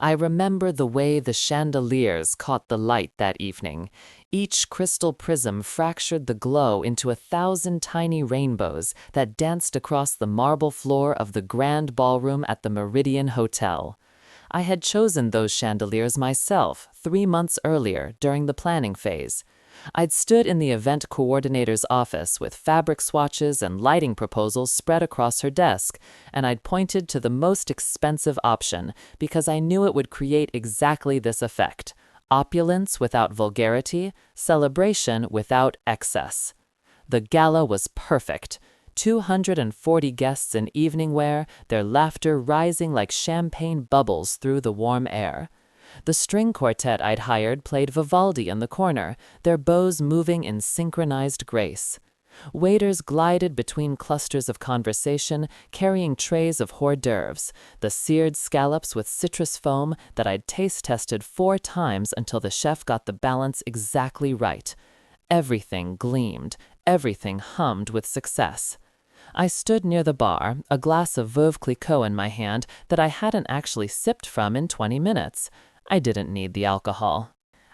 I remember the way the chandeliers caught the light that evening. Each crystal prism fractured the glow into 1,000 tiny rainbows that danced across the marble floor of the grand ballroom at the Meridian Hotel. I had chosen those chandeliers myself 3 months earlier during the planning phase. I'd stood in the event coordinator's office with fabric swatches and lighting proposals spread across her desk, and I'd pointed to the most expensive option because I knew it would create exactly this effect: opulence without vulgarity, celebration without excess. The gala was perfect. 240 guests in evening wear, their laughter rising like champagne bubbles through the warm air. The string quartet I'd hired played Vivaldi in the corner, their bows moving in synchronized grace. Waiters glided between clusters of conversation, carrying trays of hors d'oeuvres, the seared scallops with citrus foam that I'd taste-tested 4 times until the chef got the balance exactly right. Everything gleamed, everything hummed with success. I stood near the bar, a glass of Veuve Clicquot in my hand that I hadn't actually sipped from in 20 minutes. I didn't need the alcohol.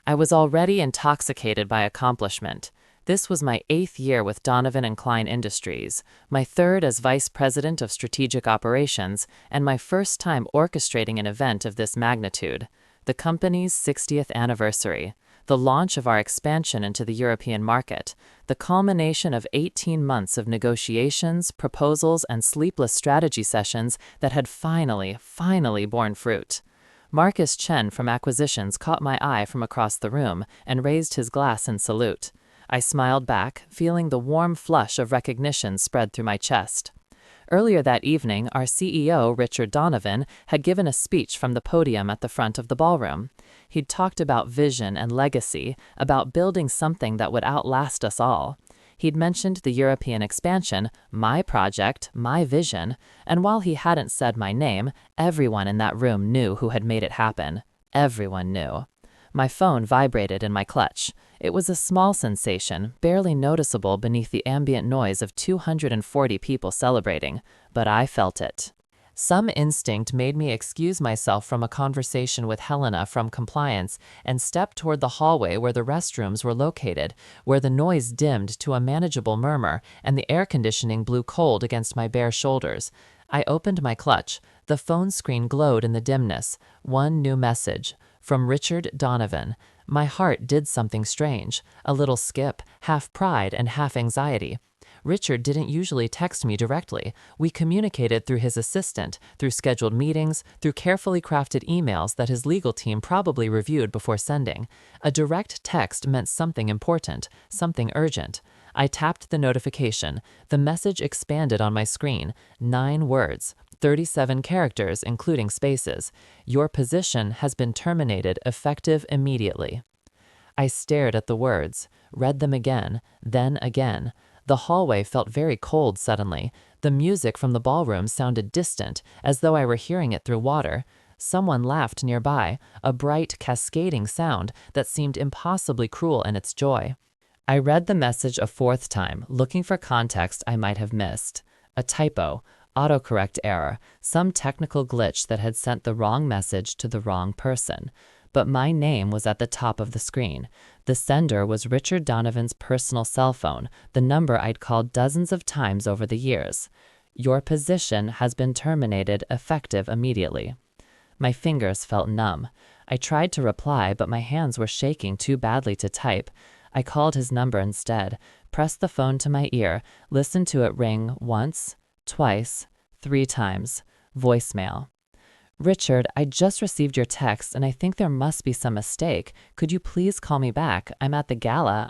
I was already intoxicated by accomplishment. This was my 8th year with Donovan and Klein Industries, my 3rd as Vice President of Strategic Operations, and my first time orchestrating an event of this magnitude, the company's 60th anniversary, the launch of our expansion into the European market, the culmination of 18 months of negotiations, proposals, and sleepless strategy sessions that had finally borne fruit. Marcus Chen from Acquisitions caught my eye from across the room and raised his glass in salute. I smiled back, feeling the warm flush of recognition spread through my chest. Earlier that evening, our CEO, Richard Donovan, had given a speech from the podium at the front of the ballroom. He'd talked about vision and legacy, about building something that would outlast us all. He'd mentioned the European expansion, my project, my vision, and while he hadn't said my name, everyone in that room knew who had made it happen. Everyone knew. My phone vibrated in my clutch. It was a small sensation, barely noticeable beneath the ambient noise of 240 people celebrating, but I felt it. Some instinct made me excuse myself from a conversation with Helena from compliance and step toward the hallway where the restrooms were located, where the noise dimmed to a manageable murmur and the air conditioning blew cold against my bare shoulders. I opened my clutch. The phone screen glowed in the dimness. One new message. From Richard Donovan. My heart did something strange, a little skip, half pride and half anxiety. Richard didn't usually text me directly. We communicated through his assistant, through scheduled meetings, through carefully crafted emails that his legal team probably reviewed before sending. A direct text meant something important, something urgent. I tapped the notification. The message expanded on my screen. 9 words. 37 characters, including spaces. Your position has been terminated effective immediately. I stared at the words, read them again, then again. The hallway felt very cold suddenly. The music from the ballroom sounded distant, as though I were hearing it through water. Someone laughed nearby, a bright, cascading sound that seemed impossibly cruel in its joy. I read the message a 4th time, looking for context I might have missed. A typo, autocorrect error, some technical glitch that had sent the wrong message to the wrong person. But my name was at the top of the screen. The sender was Richard Donovan's personal cell phone, the number I'd called dozens of times over the years. Your position has been terminated effective immediately. My fingers felt numb. I tried to reply, but my hands were shaking too badly to type. I called his number instead, pressed the phone to my ear, listened to it ring once, twice, 3 times. Voicemail. Richard, I just received your text and I think there must be some mistake. Could you please call me back? I'm at the gala.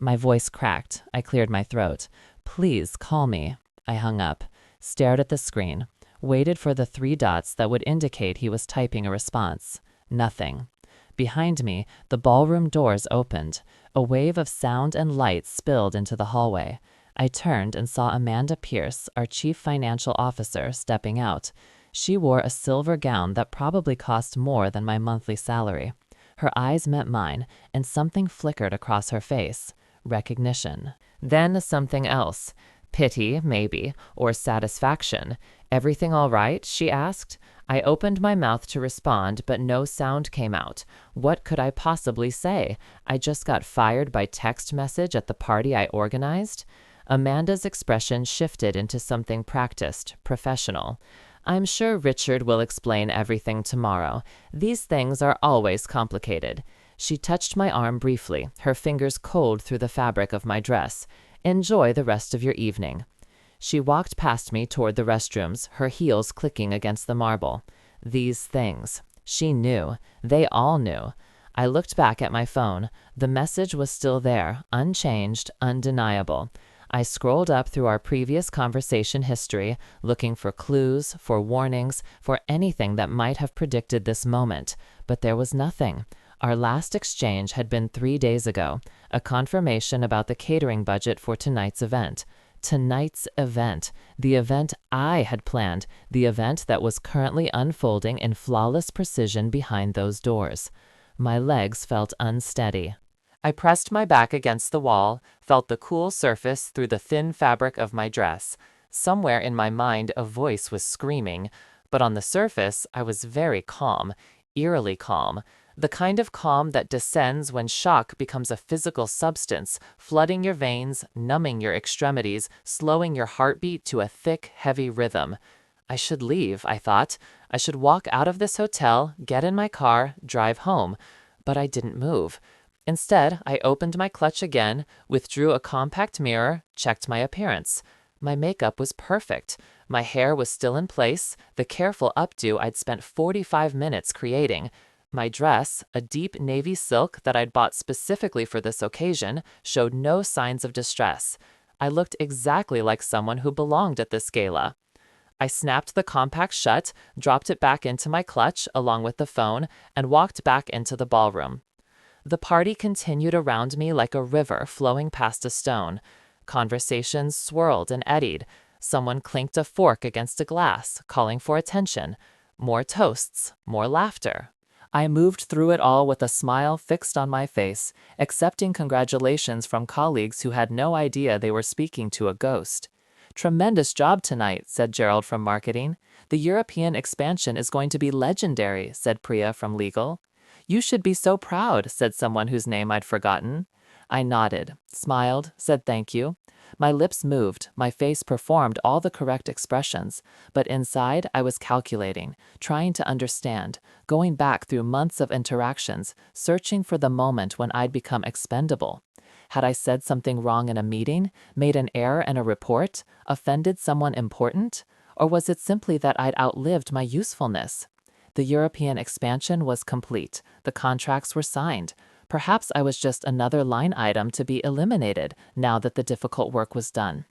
My voice cracked. I cleared my throat. Please call me. I hung up, stared at the screen, waited for the 3 dots that would indicate he was typing a response. Nothing. Behind me, the ballroom doors opened. A wave of sound and light spilled into the hallway. I turned and saw Amanda Pierce, our chief financial officer, stepping out. She wore a silver gown that probably cost more than my monthly salary. Her eyes met mine, and something flickered across her face. Recognition. Then something else. Pity, maybe, or satisfaction. "Everything all right?" she asked. I opened my mouth to respond, but no sound came out. What could I possibly say? I just got fired by text message at the party I organized? Amanda's expression shifted into something practiced, professional. "I'm sure Richard will explain everything tomorrow. These things are always complicated." She touched my arm briefly, her fingers cold through the fabric of my dress. "Enjoy the rest of your evening." She walked past me toward the restrooms, her heels clicking against the marble. These things. She knew. They all knew. I looked back at my phone. The message was still there, unchanged, undeniable. I scrolled up through our previous conversation history, looking for clues, for warnings, for anything that might have predicted this moment, but there was nothing. Our last exchange had been 3 days ago, a confirmation about the catering budget for tonight's event. Tonight's event, the event I had planned, the event that was currently unfolding in flawless precision behind those doors. My legs felt unsteady. I pressed my back against the wall, felt the cool surface through the thin fabric of my dress. Somewhere in my mind a voice was screaming, but on the surface I was very calm, eerily calm. The kind of calm that descends when shock becomes a physical substance, flooding your veins, numbing your extremities, slowing your heartbeat to a thick, heavy rhythm. I should leave, I thought. I should walk out of this hotel, get in my car, drive home. But I didn't move. Instead, I opened my clutch again, withdrew a compact mirror, checked my appearance. My makeup was perfect. My hair was still in place, the careful updo I'd spent 45 minutes creating. My dress, a deep navy silk that I'd bought specifically for this occasion, showed no signs of distress. I looked exactly like someone who belonged at this gala. I snapped the compact shut, dropped it back into my clutch along with the phone, and walked back into the ballroom. The party continued around me like a river flowing past a stone. Conversations swirled and eddied. Someone clinked a fork against a glass, calling for attention. More toasts, more laughter. I moved through it all with a smile fixed on my face, accepting congratulations from colleagues who had no idea they were speaking to a ghost. "Tremendous job tonight," said Gerald from marketing. "The European expansion is going to be legendary," said Priya from legal. "You should be so proud," said someone whose name I'd forgotten. I nodded, smiled, said thank you. My lips moved, my face performed all the correct expressions, but inside I was calculating, trying to understand, going back through months of interactions, searching for the moment when I'd become expendable. Had I said something wrong in a meeting, made an error in a report, offended someone important? Or was it simply that I'd outlived my usefulness? The European expansion was complete. The contracts were signed. Perhaps I was just another line item to be eliminated now that the difficult work was done.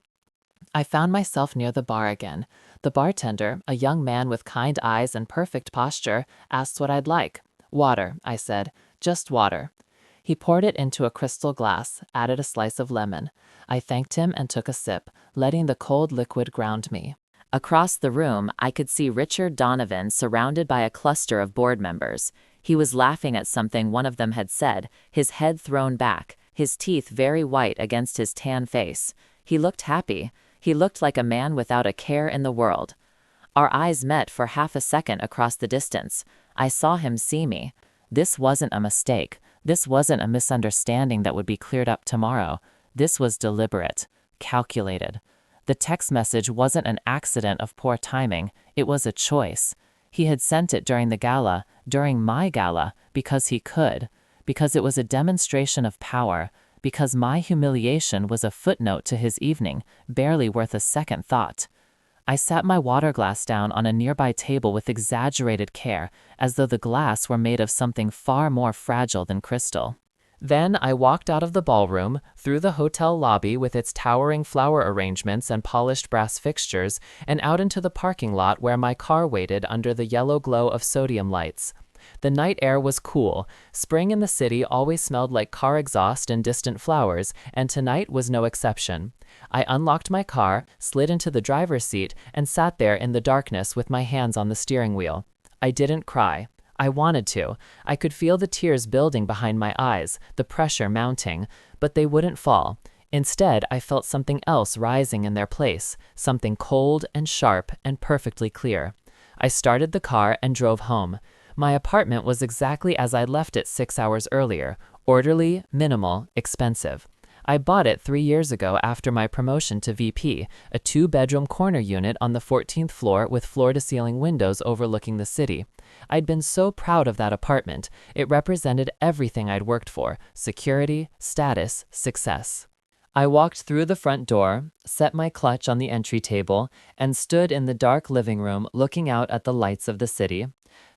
I found myself near the bar again. The bartender, a young man with kind eyes and perfect posture, asked what I'd like. "Water," I said. "Just water." He poured it into a crystal glass, added a slice of lemon. I thanked him and took a sip, letting the cold liquid ground me. Across the room, I could see Richard Donovan surrounded by a cluster of board members. He was laughing at something one of them had said, his head thrown back, his teeth very white against his tan face. He looked happy. He looked like a man without a care in the world. Our eyes met for half a second across the distance. I saw him see me. This wasn't a mistake. This wasn't a misunderstanding that would be cleared up tomorrow. This was deliberate, calculated. The text message wasn't an accident of poor timing. It was a choice. He had sent it during the gala, during my gala, because he could, because it was a demonstration of power, because my humiliation was a footnote to his evening, barely worth a second thought. I sat my water glass down on a nearby table with exaggerated care, as though the glass were made of something far more fragile than crystal. Then I walked out of the ballroom, through the hotel lobby with its towering flower arrangements and polished brass fixtures, and out into the parking lot where my car waited under the yellow glow of sodium lights. The night air was cool. Spring in the city always smelled like car exhaust and distant flowers, and tonight was no exception. I unlocked my car, slid into the driver's seat, and sat there in the darkness with my hands on the steering wheel. I didn't cry. I wanted to. I could feel the tears building behind my eyes, the pressure mounting, but they wouldn't fall. Instead, I felt something else rising in their place, something cold and sharp and perfectly clear. I started the car and drove home. My apartment was exactly as I left it 6 hours earlier, orderly, minimal, expensive. I bought it 3 years ago after my promotion to VP, a 2-bedroom corner unit on the 14th floor with floor-to-ceiling windows overlooking the city. I'd been so proud of that apartment. It represented everything I'd worked for: security, status, success. I walked through the front door, set my clutch on the entry table, and stood in the dark living room looking out at the lights of the city.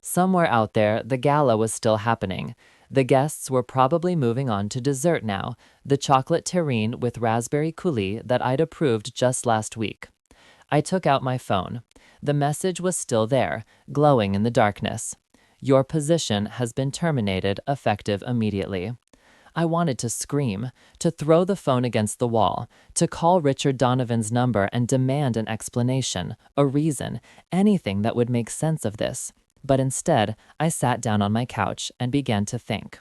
Somewhere out there, the gala was still happening. The guests were probably moving on to dessert now, the chocolate terrine with raspberry coulis that I'd approved just last week. I took out my phone. The message was still there, glowing in the darkness. Your position has been terminated, effective immediately. I wanted to scream, to throw the phone against the wall, to call Richard Donovan's number and demand an explanation, a reason, anything that would make sense of this. But instead, I sat down on my couch and began to think.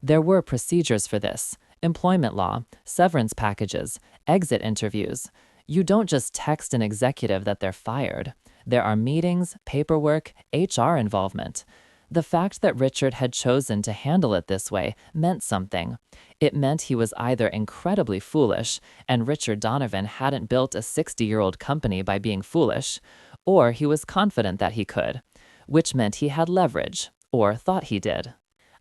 There were procedures for this: employment law, severance packages, exit interviews. You don't just text an executive that they're fired. There are meetings, paperwork, HR involvement. The fact that Richard had chosen to handle it this way meant something. It meant he was either incredibly foolish, and Richard Donovan hadn't built a 60-year-old company by being foolish, or he was confident that he could, which meant he had leverage, or thought he did.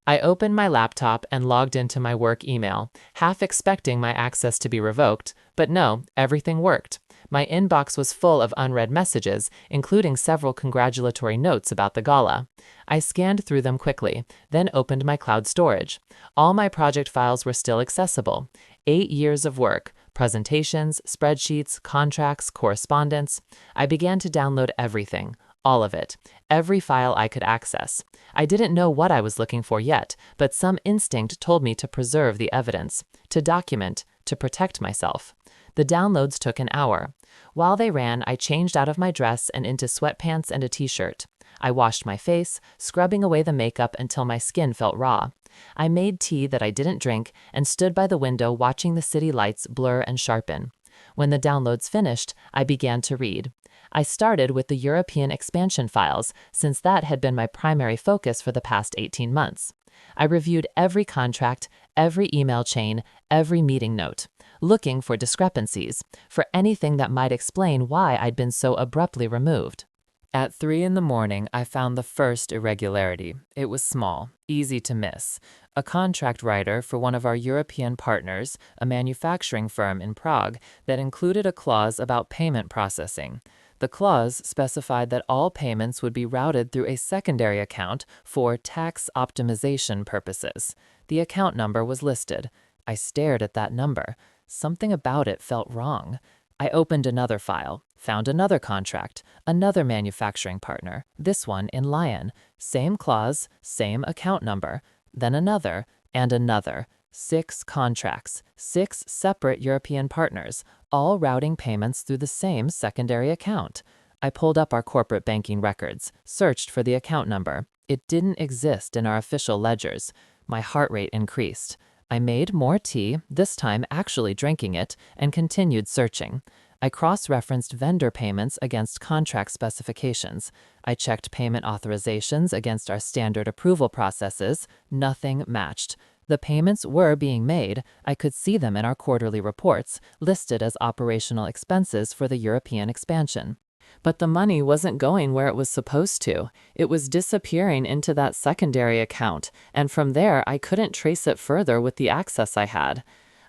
I opened my laptop and logged into my work email, half expecting my access to be revoked, but no, everything worked. My inbox was full of unread messages, including several congratulatory notes about the gala. I scanned through them quickly, then opened my cloud storage. All my project files were still accessible. 8 years of work, presentations, spreadsheets, contracts, correspondence. I began to download everything. All of it. Every file I could access. I didn't know what I was looking for yet, but some instinct told me to preserve the evidence, to document, to protect myself. The downloads took an hour. While they ran, I changed out of my dress and into sweatpants and a t-shirt. I washed my face, scrubbing away the makeup until my skin felt raw. I made tea that I didn't drink and stood by the window watching the city lights blur and sharpen. When the downloads finished, I began to read. I started with the European expansion files, since that had been my primary focus for the past 18 months. I reviewed every contract, every email chain, every meeting note, looking for discrepancies, for anything that might explain why I'd been so abruptly removed. At 3 a.m, I found the first irregularity. It was small, easy to miss. A contract writer for one of our European partners, a manufacturing firm in Prague, that included a clause about payment processing. The clause specified that all payments would be routed through a secondary account for tax optimization purposes. The account number was listed. I stared at that number. Something about it felt wrong. I opened another file, found another contract, another manufacturing partner, this one in Lyon. Same clause, same account number. Then another, and another. 6 contracts, 6 separate European partners, all routing payments through the same secondary account. I pulled up our corporate banking records, searched for the account number. It didn't exist in our official ledgers. My heart rate increased. I made more tea, this time actually drinking it, and continued searching. I cross-referenced vendor payments against contract specifications. I checked payment authorizations against our standard approval processes. Nothing matched. The payments were being made. I could see them in our quarterly reports, listed as operational expenses for the European expansion. But the money wasn't going where it was supposed to. It was disappearing into that secondary account, and from there I couldn't trace it further with the access I had.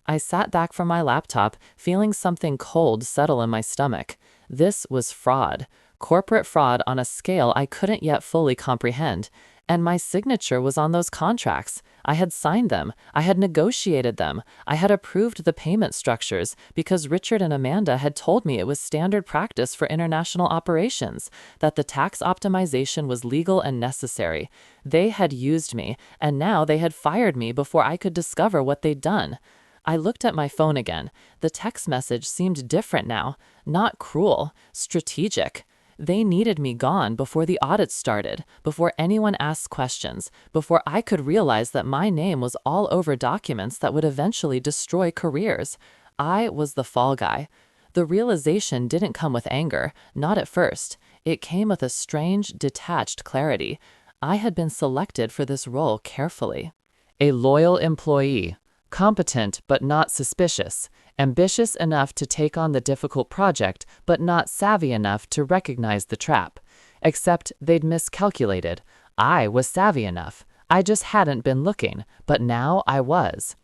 I sat back from my laptop, feeling something cold settle in my stomach. This was fraud. Corporate fraud on a scale I couldn't yet fully comprehend. And my signature was on those contracts. I had signed them. I had negotiated them. I had approved the payment structures because Richard and Amanda had told me it was standard practice for international operations, that the tax optimization was legal and necessary. They had used me, and now they had fired me before I could discover what they'd done. I looked at my phone again. The text message seemed different now. Not cruel, strategic. They needed me gone before the audit started, before anyone asked questions, before I could realize that my name was all over documents that would eventually destroy careers. I was the fall guy. The realization didn't come with anger, not at first. It came with a strange, detached clarity. I had been selected for this role carefully. A loyal employee, competent but not suspicious, ambitious enough to take on the difficult project but not savvy enough to recognize the trap. Except they'd miscalculated. I was savvy enough. I just hadn't been looking, but now I was.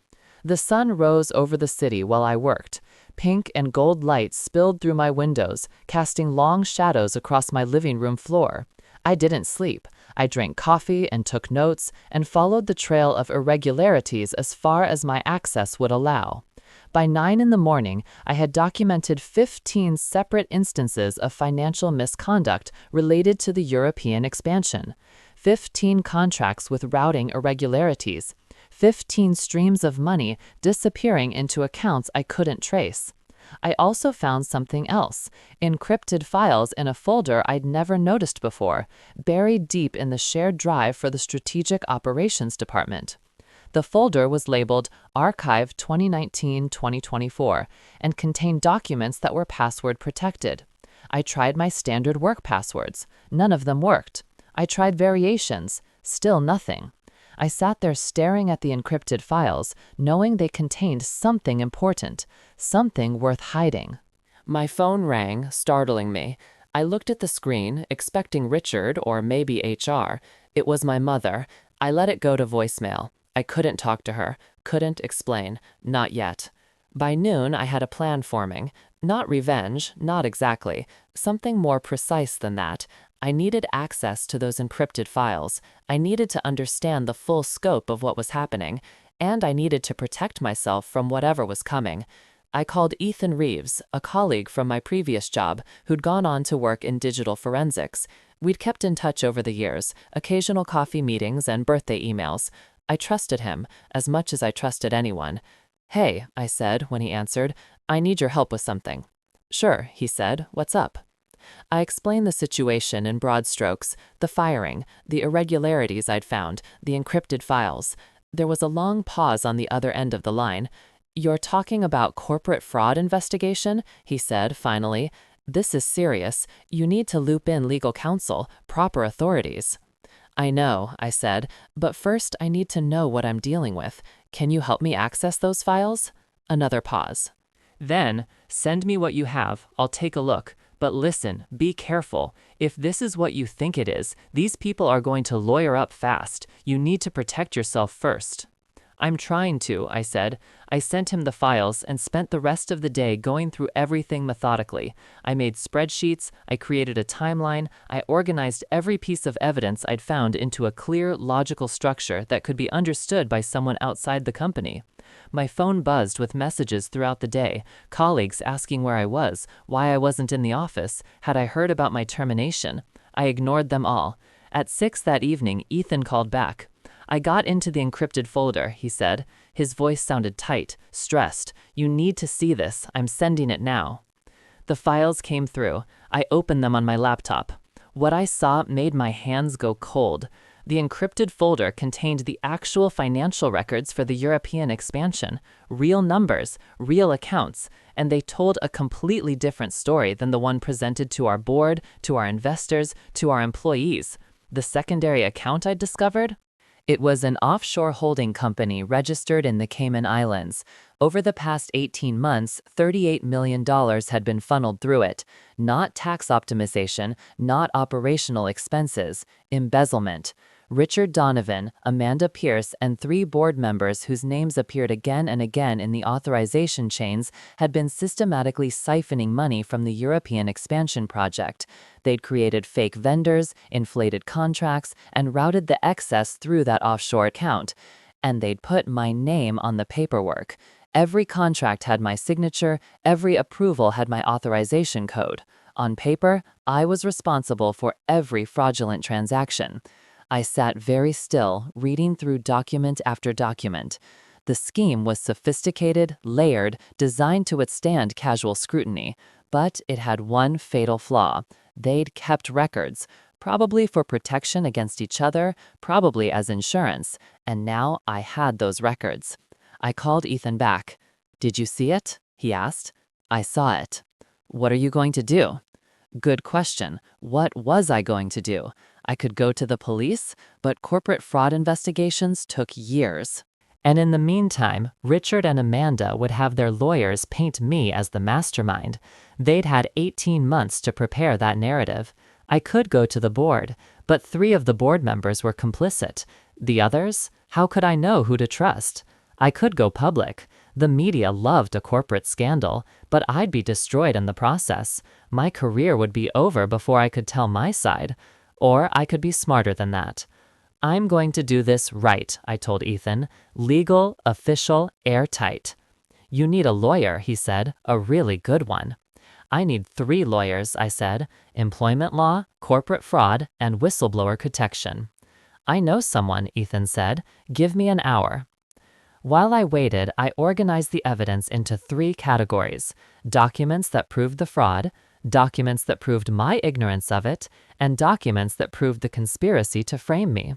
The sun rose over the city while I worked. Pink and gold light spilled through my windows, casting long shadows across my living room floor. I didn't sleep. I drank coffee and took notes and followed the trail of irregularities as far as my access would allow. By 9 in the morning, I had documented 15 separate instances of financial misconduct related to the European expansion. 15 contracts with routing irregularities. 15 streams of money disappearing into accounts I couldn't trace. I also found something else, encrypted files in a folder I'd never noticed before, buried deep in the shared drive for the Strategic Operations Department. The folder was labeled Archive 2019-2024 and contained documents that were password protected. I tried my standard work passwords. None of them worked. I tried variations. Still nothing. I sat there staring at the encrypted files, knowing they contained something important, something worth hiding. My phone rang, startling me. I looked at the screen, expecting Richard or maybe HR. It was my mother. I let it go to voicemail. I couldn't talk to her, couldn't explain, not yet. By noon, I had a plan forming. Not revenge, not exactly. Something more precise than that. I needed access to those encrypted files. I needed to understand the full scope of what was happening, and I needed to protect myself from whatever was coming. I called Ethan Reeves, a colleague from my previous job, who'd gone on to work in digital forensics. We'd kept in touch over the years, occasional coffee meetings and birthday emails. I trusted him, as much as I trusted anyone. "Hey," I said when he answered, "I need your help with something." "Sure," he said, "what's up?" I explained the situation in broad strokes, the firing, the irregularities I'd found, the encrypted files. There was a long pause on the other end of the line. "You're talking about corporate fraud investigation?" he said, finally. "This is serious. You need to loop in legal counsel, proper authorities." "I know," I said, "but first I need to know what I'm dealing with. Can you help me access those files?" Another pause. "Then, send me what you have. I'll take a look. But listen, be careful. If this is what you think it is, these people are going to lawyer up fast. You need to protect yourself first." "I'm trying to," I said. I sent him the files and spent the rest of the day going through everything methodically. I made spreadsheets, I created a timeline, I organized every piece of evidence I'd found into a clear, logical structure that could be understood by someone outside the company. My phone buzzed with messages throughout the day, colleagues asking where I was, why I wasn't in the office, had I heard about my termination. I ignored them all. At 6 that evening, Ethan called back. "I got into the encrypted folder," he said. His voice sounded tight, stressed. "You need to see this. I'm sending it now." The files came through. I opened them on my laptop. What I saw made my hands go cold. The encrypted folder contained the actual financial records for the European expansion, real numbers, real accounts, and they told a completely different story than the one presented to our board, to our investors, to our employees. The secondary account I'd discovered? It was an offshore holding company registered in the Cayman Islands. Over the past 18 months, $38 million had been funneled through it. Not tax optimization, not operational expenses, embezzlement. Richard Donovan, Amanda Pierce, and 3 board members whose names appeared again and again in the authorization chains had been systematically siphoning money from the European expansion project. They'd created fake vendors, inflated contracts, and routed the excess through that offshore account. And they'd put my name on the paperwork. Every contract had my signature, every approval had my authorization code. On paper, I was responsible for every fraudulent transaction. I sat very still, reading through document after document. The scheme was sophisticated, layered, designed to withstand casual scrutiny. But it had one fatal flaw. They'd kept records, probably for protection against each other, probably as insurance, and now I had those records. I called Ethan back. "Did you see it?" he asked. I saw it. What are you going to do? Good question. What was I going to do? I could go to the police, but corporate fraud investigations took years. And in the meantime, Richard and Amanda would have their lawyers paint me as the mastermind. They'd had 18 months to prepare that narrative. I could go to the board, but 3 of the board members were complicit. The others? How could I know who to trust? I could go public. The media loved a corporate scandal, but I'd be destroyed in the process. My career would be over before I could tell my side. Or I could be smarter than that. I'm going to do this right, I told Ethan. Legal, official, airtight. You need a lawyer, he said, a really good one. I need 3 lawyers, I said, employment law, corporate fraud, and whistleblower protection. I know someone, Ethan said. Give me an hour. While I waited, I organized the evidence into 3 categories: documents that proved the fraud, documents that proved my ignorance of it, and documents that proved the conspiracy to frame me.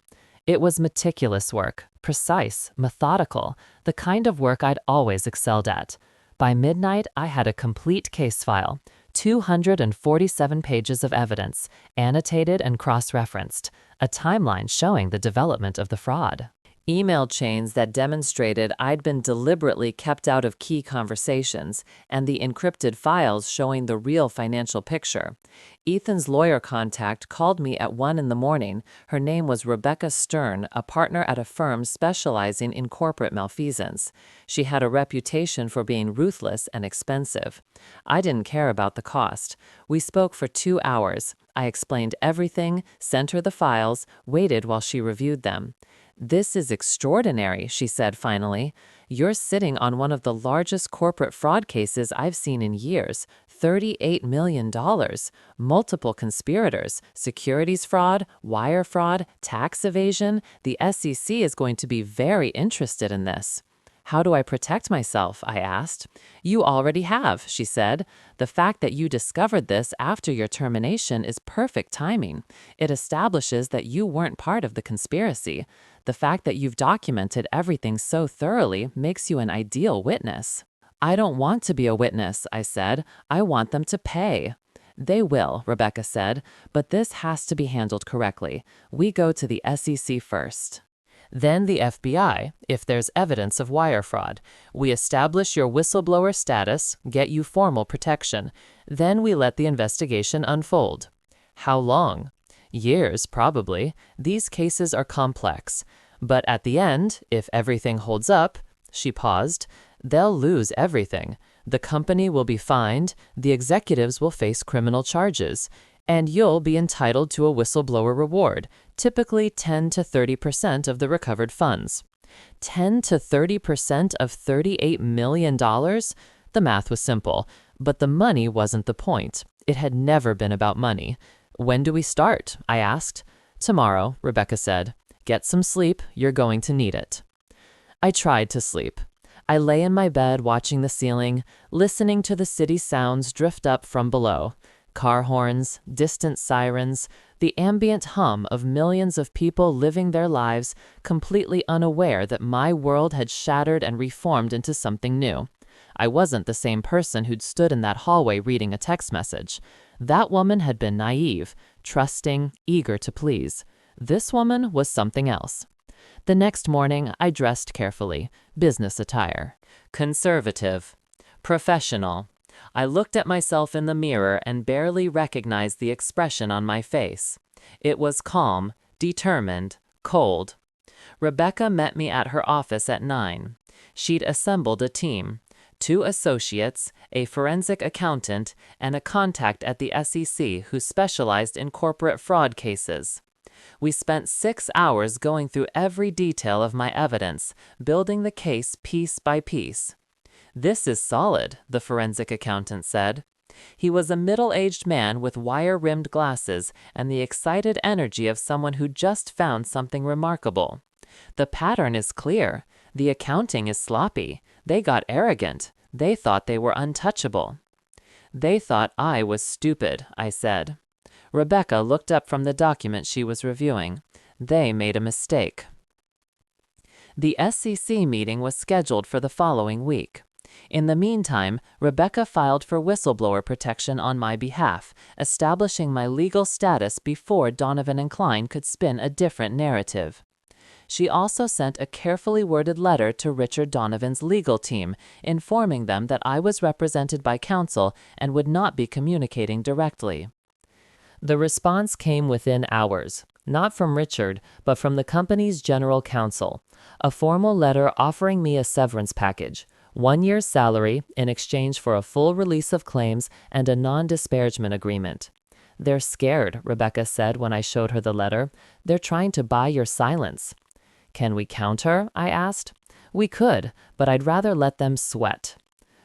It was meticulous work, precise, methodical, the kind of work I'd always excelled at. By midnight, I had a complete case file, 247 pages of evidence, annotated and cross-referenced, a timeline showing the development of the fraud. Email chains that demonstrated I'd been deliberately kept out of key conversations, and the encrypted files showing the real financial picture. Ethan's lawyer contact called me at 1 in the morning. Her name was Rebecca Stern, a partner at a firm specializing in corporate malfeasance. She had a reputation for being ruthless and expensive. I didn't care about the cost. We spoke for 2 hours. I explained everything, sent her the files, waited while she reviewed them. This is extraordinary, she said finally. You're sitting on one of the largest corporate fraud cases I've seen in years. $38 million. Multiple conspirators, securities fraud, wire fraud, tax evasion. The SEC is going to be very interested in this. How do I protect myself? I asked. You already have, she said. The fact that you discovered this after your termination is perfect timing. It establishes that you weren't part of the conspiracy. The fact that you've documented everything so thoroughly makes you an ideal witness. I don't want to be a witness, I said. I want them to pay. They will, Rebecca said, but this has to be handled correctly. We go to the SEC first. Then the FBI, if there's evidence of wire fraud. We establish your whistleblower status, get you formal protection. Then we let the investigation unfold. How long? Years, probably. These cases are complex. But at the end, if everything holds up, she paused, they'll lose everything. The company will be fined, the executives will face criminal charges, and you'll be entitled to a whistleblower reward, typically 10 to 30% of the recovered funds. 10 to 30% of $38 million? The math was simple, but the money wasn't the point. It had never been about money. When do we start? I asked. Tomorrow, Rebecca said. Get some sleep, you're going to need it. I tried to sleep. I lay in my bed watching the ceiling, listening to the city sounds drift up from below. Car horns, distant sirens, the ambient hum of millions of people living their lives completely unaware that my world had shattered and reformed into something new. I wasn't the same person who'd stood in that hallway reading a text message. That woman had been naive, trusting, eager to please. This woman was something else. The next morning, I dressed carefully, business attire. Conservative. Professional. I looked at myself in the mirror and barely recognized the expression on my face. It was calm, determined, cold. Rebecca met me at her office at 9. She'd assembled a team. 2 associates, a forensic accountant, and a contact at the SEC who specialized in corporate fraud cases. We spent 6 hours going through every detail of my evidence, building the case piece by piece. This is solid, the forensic accountant said. He was a middle-aged man with wire-rimmed glasses and the excited energy of someone who just found something remarkable. The pattern is clear. The accounting is sloppy. They got arrogant. They thought they were untouchable. They thought I was stupid, I said. Rebecca looked up from the document she was reviewing. They made a mistake. The SEC meeting was scheduled for the following week. In the meantime, Rebecca filed for whistleblower protection on my behalf, establishing my legal status before Donovan and Klein could spin a different narrative. She also sent a carefully worded letter to Richard Donovan's legal team, informing them that I was represented by counsel and would not be communicating directly. The response came within hours, not from Richard, but from the company's general counsel, a formal letter offering me a severance package, 1 year's salary in exchange for a full release of claims and a non-disparagement agreement. "They're scared," Rebecca said when I showed her the letter. "They're trying to buy your silence." "Can we counter?" I asked. "We could, but I'd rather let them sweat."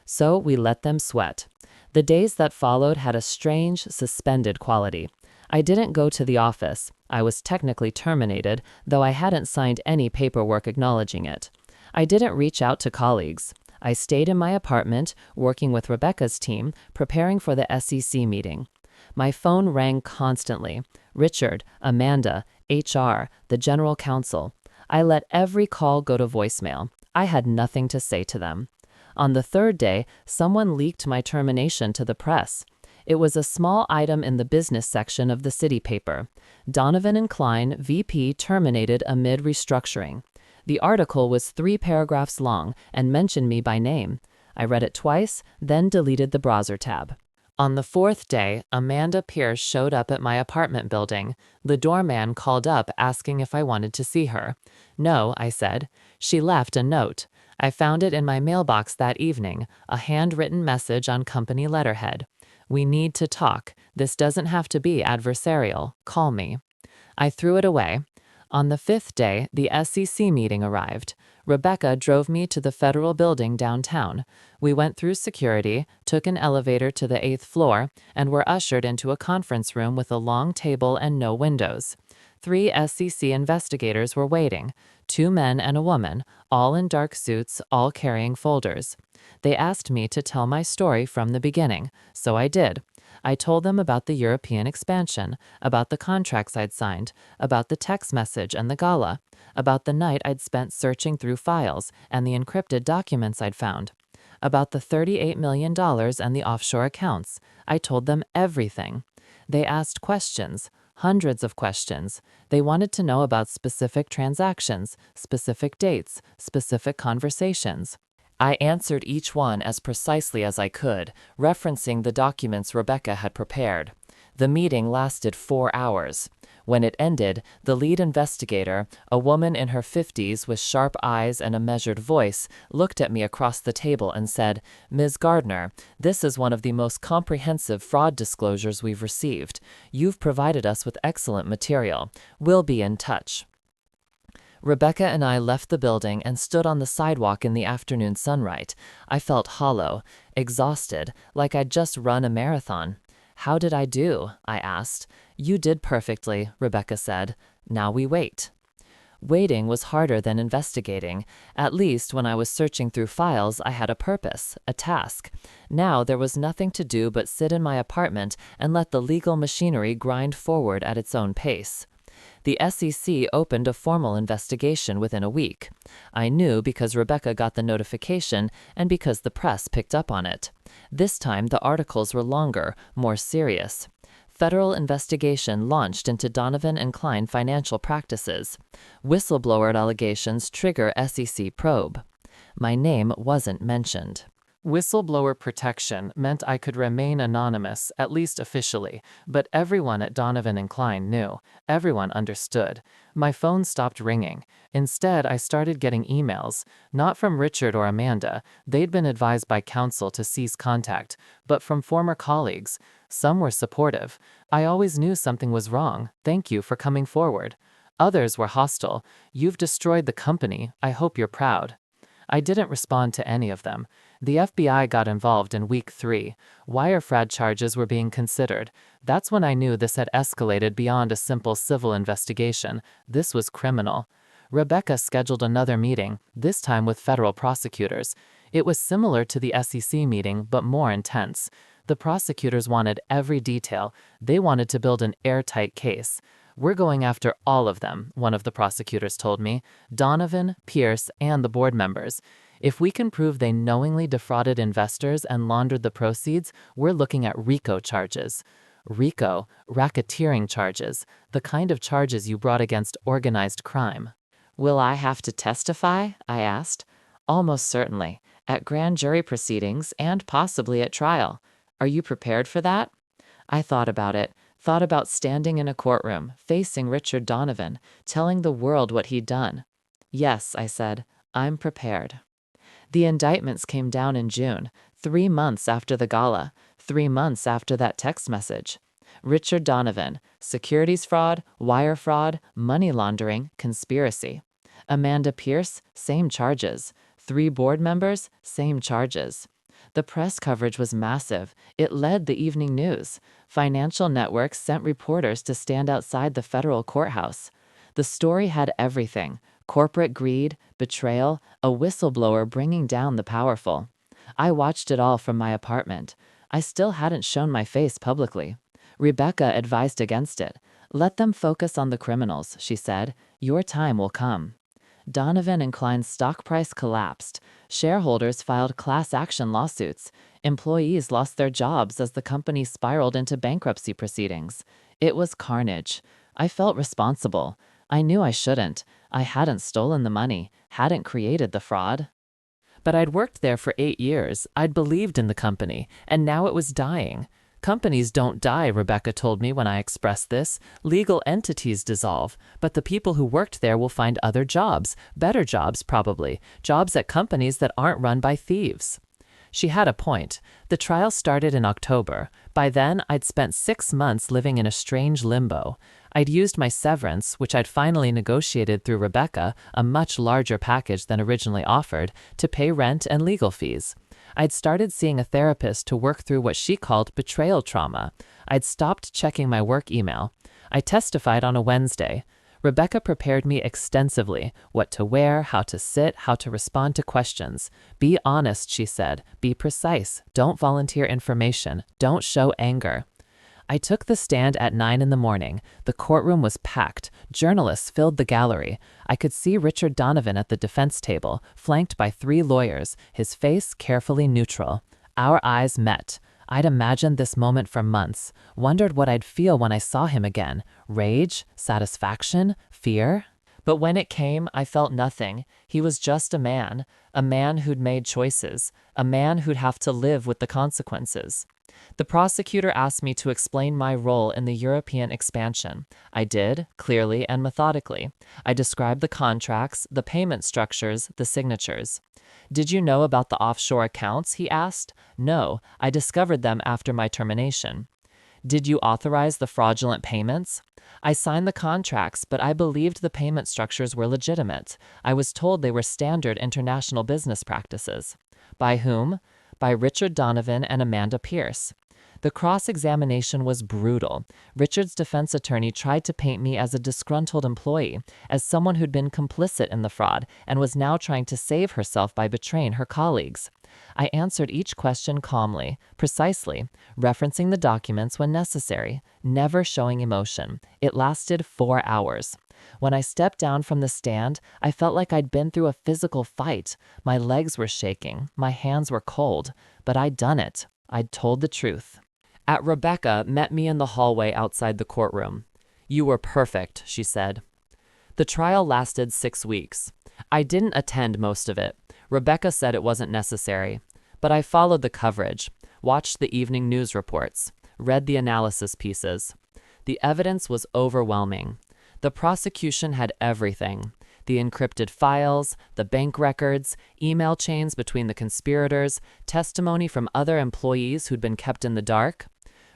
So we let them sweat. The days that followed had a strange, suspended quality. I didn't go to the office. I was technically terminated, though I hadn't signed any paperwork acknowledging it. I didn't reach out to colleagues. I stayed in my apartment, working with Rebecca's team, preparing for the SEC meeting. My phone rang constantly. Richard, Amanda, HR, the general counsel. I let every call go to voicemail. I had nothing to say to them. On the third day, someone leaked my termination to the press. It was a small item in the business section of the city paper. Donovan and Klein, VP, terminated amid restructuring. The article was 3 paragraphs long and mentioned me by name. I read it twice, then deleted the browser tab. On the 4th day, Amanda Pierce showed up at my apartment building. The doorman called up asking if I wanted to see her. "No," I said. She left a note. I found it in my mailbox that evening, a handwritten message on company letterhead. "We need to talk. This doesn't have to be adversarial. Call me." I threw it away. On the 5th day, the SEC meeting arrived. Rebecca drove me to the federal building downtown. We went through security, took an elevator to the 8th floor, and were ushered into a conference room with a long table and no windows. 3 SEC investigators were waiting, 2 men and a woman, all in dark suits, all carrying folders. They asked me to tell my story from the beginning, so I did. I told them about the European expansion, about the contracts I'd signed, about the text message and the Gala, about the night I'd spent searching through files and the encrypted documents I'd found, about the $38 million and the offshore accounts. I told them everything. They asked questions, hundreds of questions. They wanted to know about specific transactions, specific dates, specific conversations. I answered each one as precisely as I could, referencing the documents Rebecca had prepared. The meeting lasted 4 hours. When it ended, the lead investigator, a woman in her 50s with sharp eyes and a measured voice, looked at me across the table and said, "Ms. Gardner, this is one of the most comprehensive fraud disclosures we've received. You've provided us with excellent material. We'll be in touch." Rebecca and I left the building and stood on the sidewalk in the afternoon sunlight. I felt hollow, exhausted, like I'd just run a marathon. "How did I do?" I asked. "You did perfectly," Rebecca said. "Now we wait." Waiting was harder than investigating. At least when I was searching through files, I had a purpose, a task. Now there was nothing to do but sit in my apartment and let the legal machinery grind forward at its own pace. The SEC opened a formal investigation within a week. I knew because Rebecca got the notification and because the press picked up on it. This time the articles were longer, more serious. Federal investigation launched into Donovan and Klein financial practices. Whistleblower allegations trigger SEC probe. My name wasn't mentioned. Whistleblower protection meant I could remain anonymous, at least officially, but everyone at Donovan and Klein knew. Everyone understood. My phone stopped ringing. Instead, I started getting emails, not from Richard or Amanda. They'd been advised by counsel to cease contact, but from former colleagues. Some were supportive. "I always knew something was wrong. Thank you for coming forward." Others were hostile. "You've destroyed the company. I hope you're proud." I didn't respond to any of them. The FBI got involved in week 3. Wire fraud charges were being considered. That's when I knew this had escalated beyond a simple civil investigation. This was criminal. Rebecca scheduled another meeting, this time with federal prosecutors. It was similar to the SEC meeting, but more intense. The prosecutors wanted every detail. They wanted to build an airtight case. "We're going after all of them," one of the prosecutors told me. "Donovan, Pierce, and the board members. If we can prove they knowingly defrauded investors and laundered the proceeds, we're looking at RICO charges. RICO, racketeering charges, the kind of charges you brought against organized crime. Will I have to testify? I asked. Almost certainly, at grand jury proceedings and possibly at trial. Are you prepared for that? I thought about it, thought about standing in a courtroom, facing Richard Donovan, telling the world what he'd done. Yes, I said, I'm prepared. The indictments came down in June, 3 months after the gala, 3 months after that text message. Richard Donovan, securities fraud, wire fraud, money laundering, conspiracy. Amanda Pierce, same charges. 3 board members, same charges. The press coverage was massive. It led the evening news. Financial networks sent reporters to stand outside the federal courthouse. The story had everything: corporate greed, betrayal, a whistleblower bringing down the powerful. I watched it all from my apartment. I still hadn't shown my face publicly. Rebecca advised against it. Let them focus on the criminals, she said. Your time will come. Donovan and Klein's stock price collapsed. Shareholders filed class action lawsuits. Employees lost their jobs as the company spiraled into bankruptcy proceedings. It was carnage. I felt responsible. I knew I shouldn't. I hadn't stolen the money, hadn't created the fraud. But I'd worked there for 8 years. I'd believed in the company, and now it was dying. Companies don't die, Rebecca told me when I expressed this. Legal entities dissolve, but the people who worked there will find other jobs, better jobs probably, jobs at companies that aren't run by thieves. She had a point. The trial started in October. By then, I'd spent 6 months living in a strange limbo. I'd used my severance, which I'd finally negotiated through Rebecca, a much larger package than originally offered, to pay rent and legal fees. I'd started seeing a therapist to work through what she called betrayal trauma. I'd stopped checking my work email. I testified on a Wednesday. Rebecca prepared me extensively: what to wear, how to sit, how to respond to questions. Be honest, she said. Be precise. Don't volunteer information. Don't show anger. I took the stand at 9 in the morning. The courtroom was packed. Journalists filled the gallery. I could see Richard Donovan at the defense table, flanked by 3 lawyers, his face carefully neutral. Our eyes met. I'd imagined this moment for months, wondered what I'd feel when I saw him again. Rage? Satisfaction? Fear? But when it came, I felt nothing. He was just a man who'd made choices, a man who'd have to live with the consequences. The prosecutor asked me to explain my role in the European expansion. I did, clearly and methodically. I described the contracts, the payment structures, the signatures. Did you know about the offshore accounts? He asked. No, I discovered them after my termination. Did you authorize the fraudulent payments? I signed the contracts, but I believed the payment structures were legitimate. I was told they were standard international business practices. By whom? By Richard Donovan and Amanda Pierce. The cross-examination was brutal. Richard's defense attorney tried to paint me as a disgruntled employee, as someone who'd been complicit in the fraud and was now trying to save herself by betraying her colleagues. I answered each question calmly, precisely, referencing the documents when necessary, never showing emotion. It lasted 4 hours. When I stepped down from the stand, I felt like I'd been through a physical fight. My legs were shaking, my hands were cold, but I'd done it. I'd told the truth. Rebecca met me in the hallway outside the courtroom. You were perfect, she said. The trial lasted 6 weeks. I didn't attend most of it. Rebecca said it wasn't necessary. But I followed the coverage, watched the evening news reports, read the analysis pieces. The evidence was overwhelming. The prosecution had everything: the encrypted files, the bank records, email chains between the conspirators, testimony from other employees who'd been kept in the dark.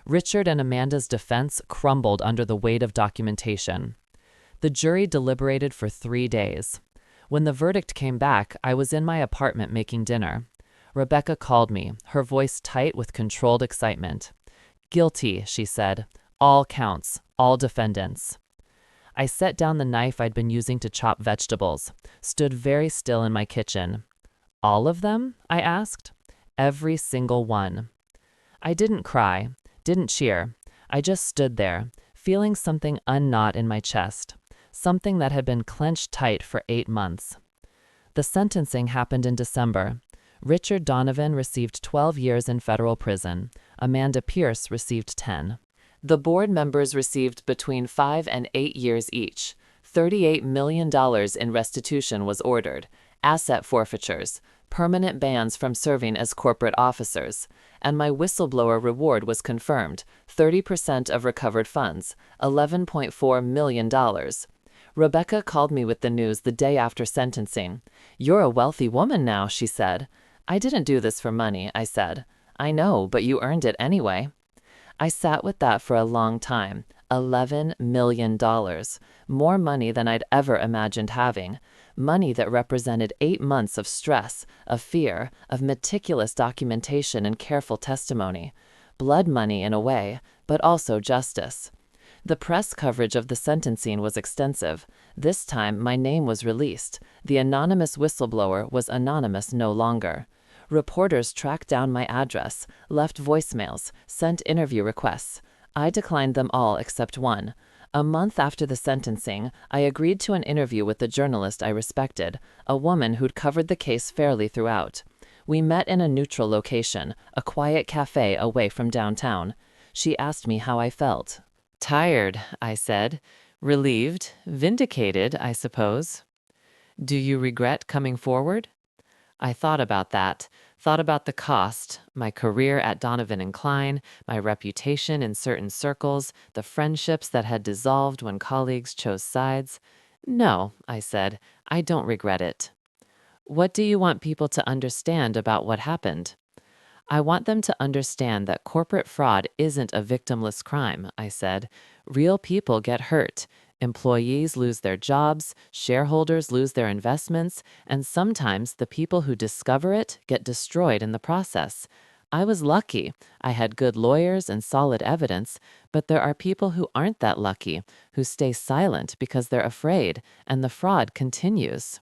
Richard and Amanda's defense crumbled under the weight of documentation. The jury deliberated for 3 days. When the verdict came back, I was in my apartment making dinner. Rebecca called me, her voice tight with controlled excitement. Guilty, she said. All counts, all defendants. I set down the knife I'd been using to chop vegetables, stood very still in my kitchen. All of them? I asked. Every single one. I didn't cry, didn't cheer. I just stood there, feeling something unknot in my chest, something that had been clenched tight for 8 months. The sentencing happened in December. Richard Donovan received 12 years in federal prison. Amanda Pierce received 10. The board members received between 5 and 8 years each. $38 million in restitution was ordered, asset forfeitures, permanent bans from serving as corporate officers, and my whistleblower reward was confirmed, 30% of recovered funds, $11.4 million. Rebecca called me with the news the day after sentencing. "You're a wealthy woman now," she said. "I didn't do this for money," I said. "I know, but you earned it anyway." I sat with that for a long time. $11 million. More money than I'd ever imagined having. Money that represented 8 months of stress, of fear, of meticulous documentation and careful testimony. Blood money in a way, but also justice. The press coverage of the sentencing was extensive. This time, my name was released. The anonymous whistleblower was anonymous no longer. Reporters tracked down my address, left voicemails, sent interview requests. I declined them all except one. A month after the sentencing, I agreed to an interview with a journalist I respected, a woman who'd covered the case fairly throughout. We met in a neutral location, a quiet cafe away from downtown. She asked me how I felt. "Tired," I said. "Relieved, vindicated, I suppose." "Do you regret coming forward?" I thought about that, thought about the cost, my career at Donovan and Klein, my reputation in certain circles, the friendships that had dissolved when colleagues chose sides. "No," I said, "I don't regret it." "What do you want people to understand about what happened?" "I want them to understand that corporate fraud isn't a victimless crime," I said. "Real people get hurt. Employees lose their jobs, shareholders lose their investments, and sometimes the people who discover it get destroyed in the process. I was lucky. I had good lawyers and solid evidence, but there are people who aren't that lucky, who stay silent because they're afraid, and the fraud continues."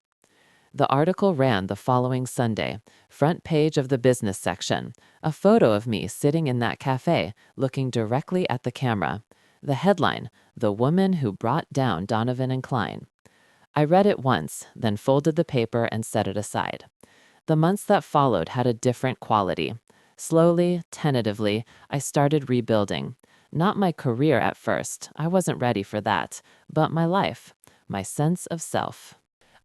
The article ran the following Sunday, front page of the business section, a photo of me sitting in that cafe, looking directly at the camera. The headline, "The Woman Who Brought Down Donovan and Klein." I read it once, then folded the paper and set it aside. The months that followed had a different quality. Slowly, tentatively, I started rebuilding. Not my career at first, I wasn't ready for that, but my life, my sense of self.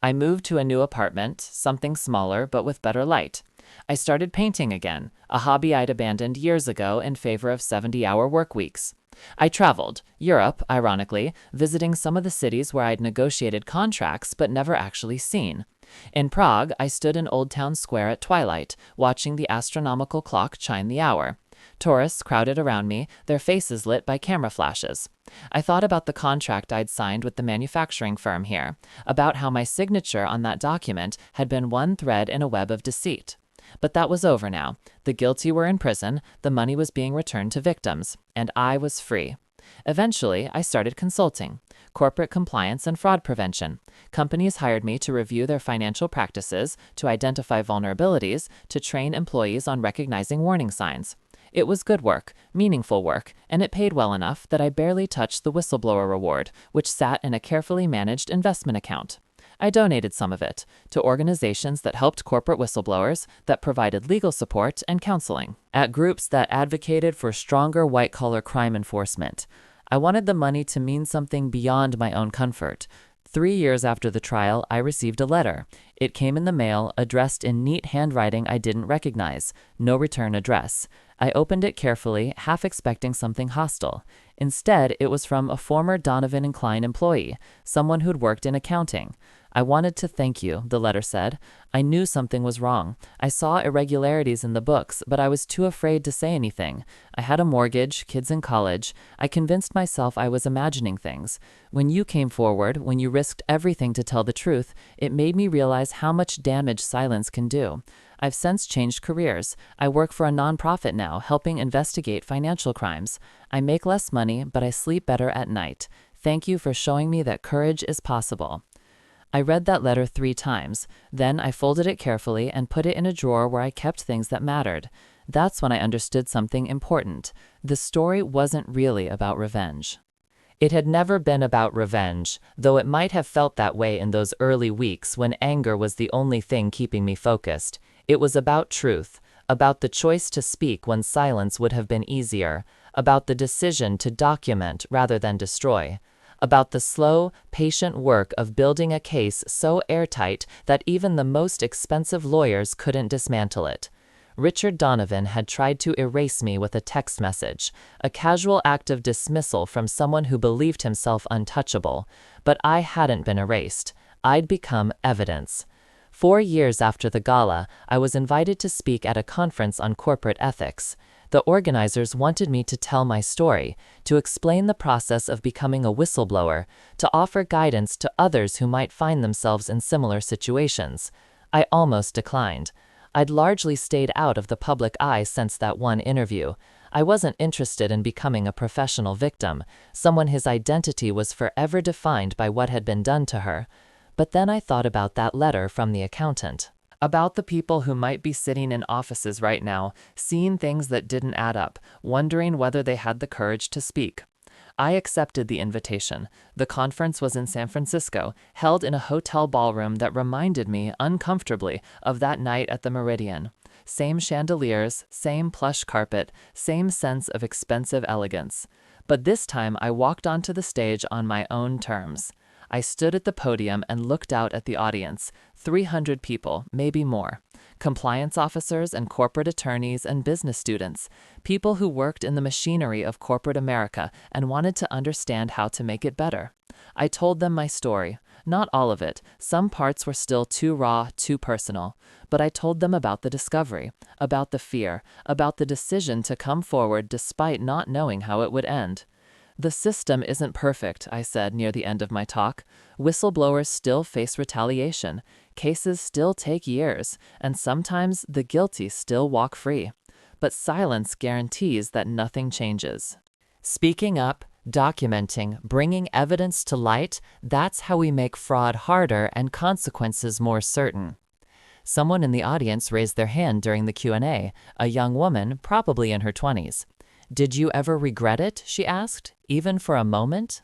I moved to a new apartment, something smaller but with better light. I started painting again, a hobby I'd abandoned years ago in favor of 70-hour work weeks. I traveled, Europe, ironically, visiting some of the cities where I'd negotiated contracts but never actually seen. In Prague, I stood in Old Town Square at twilight, watching the astronomical clock chime the hour. Tourists crowded around me, their faces lit by camera flashes. I thought about the contract I'd signed with the manufacturing firm here, about how my signature on that document had been one thread in a web of deceit. But that was over now. The guilty were in prison, the money was being returned to victims, and I was free. Eventually, I started consulting. Corporate compliance and fraud prevention. Companies hired me to review their financial practices, to identify vulnerabilities, to train employees on recognizing warning signs. It was good work, meaningful work, and it paid well enough that I barely touched the whistleblower reward, which sat in a carefully managed investment account. I donated some of it to organizations that helped corporate whistleblowers, that provided legal support and counseling, at groups that advocated for stronger white-collar crime enforcement. I wanted the money to mean something beyond my own comfort. 3 years after the trial, I received a letter. It came in the mail, addressed in neat handwriting I didn't recognize. No return address. I opened it carefully, half expecting something hostile. Instead, it was from a former Donovan and Klein employee, someone who'd worked in accounting. "I wanted to thank you," the letter said. "I knew something was wrong. I saw irregularities in the books, but I was too afraid to say anything. I had a mortgage, kids in college. I convinced myself I was imagining things. When you came forward, when you risked everything to tell the truth, it made me realize how much damage silence can do. I've since changed careers. I work for a nonprofit now, helping investigate financial crimes. I make less money, but I sleep better at night. Thank you for showing me that courage is possible." I read that letter 3 times. Then I folded it carefully and put it in a drawer where I kept things that mattered. That's when I understood something important. The story wasn't really about revenge. It had never been about revenge, though it might have felt that way in those early weeks when anger was the only thing keeping me focused. It was about truth, about the choice to speak when silence would have been easier, about the decision to document rather than destroy, about the slow, patient work of building a case so airtight that even the most expensive lawyers couldn't dismantle it. Richard Donovan had tried to erase me with a text message, a casual act of dismissal from someone who believed himself untouchable, but I hadn't been erased. I'd become evidence. 4 years after the gala, I was invited to speak at a conference on corporate ethics. The organizers wanted me to tell my story, to explain the process of becoming a whistleblower, to offer guidance to others who might find themselves in similar situations. I almost declined. I'd largely stayed out of the public eye since that one interview. I wasn't interested in becoming a professional victim, someone whose identity was forever defined by what had been done to her. But then I thought about that letter from the accountant. About the people who might be sitting in offices right now, seeing things that didn't add up, wondering whether they had the courage to speak. I accepted the invitation. The conference was in San Francisco, held in a hotel ballroom that reminded me uncomfortably of that night at the Meridian. Same chandeliers, same plush carpet, same sense of expensive elegance. But this time I walked onto the stage on my own terms. I stood at the podium and looked out at the audience, 300 people, maybe more. Compliance officers and corporate attorneys and business students, people who worked in the machinery of corporate America and wanted to understand how to make it better. I told them my story. Not all of it. Some parts were still too raw, too personal. But I told them about the discovery, about the fear, about the decision to come forward despite not knowing how it would end. The system isn't perfect, I said near the end of my talk. Whistleblowers still face retaliation. Cases still take years, and sometimes the guilty still walk free. But silence guarantees that nothing changes. Speaking up, documenting, bringing evidence to light, that's how we make fraud harder and consequences more certain. Someone in the audience raised their hand during the Q&A, a young woman, probably in her 20s. "Did you ever regret it?" she asked, "even for a moment?"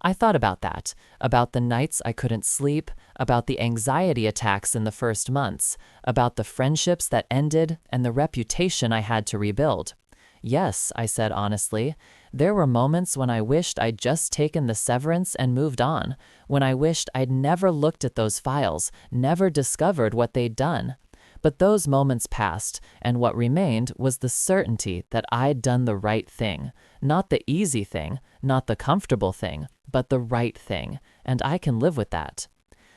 I thought about that, about the nights I couldn't sleep, about the anxiety attacks in the first months, about the friendships that ended and the reputation I had to rebuild. Yes, I said honestly, there were moments when I wished I'd just taken the severance and moved on, when I wished I'd never looked at those files, never discovered what they'd done. But those moments passed, and what remained was the certainty that I'd done the right thing. Not the easy thing, not the comfortable thing, but the right thing, and I can live with that.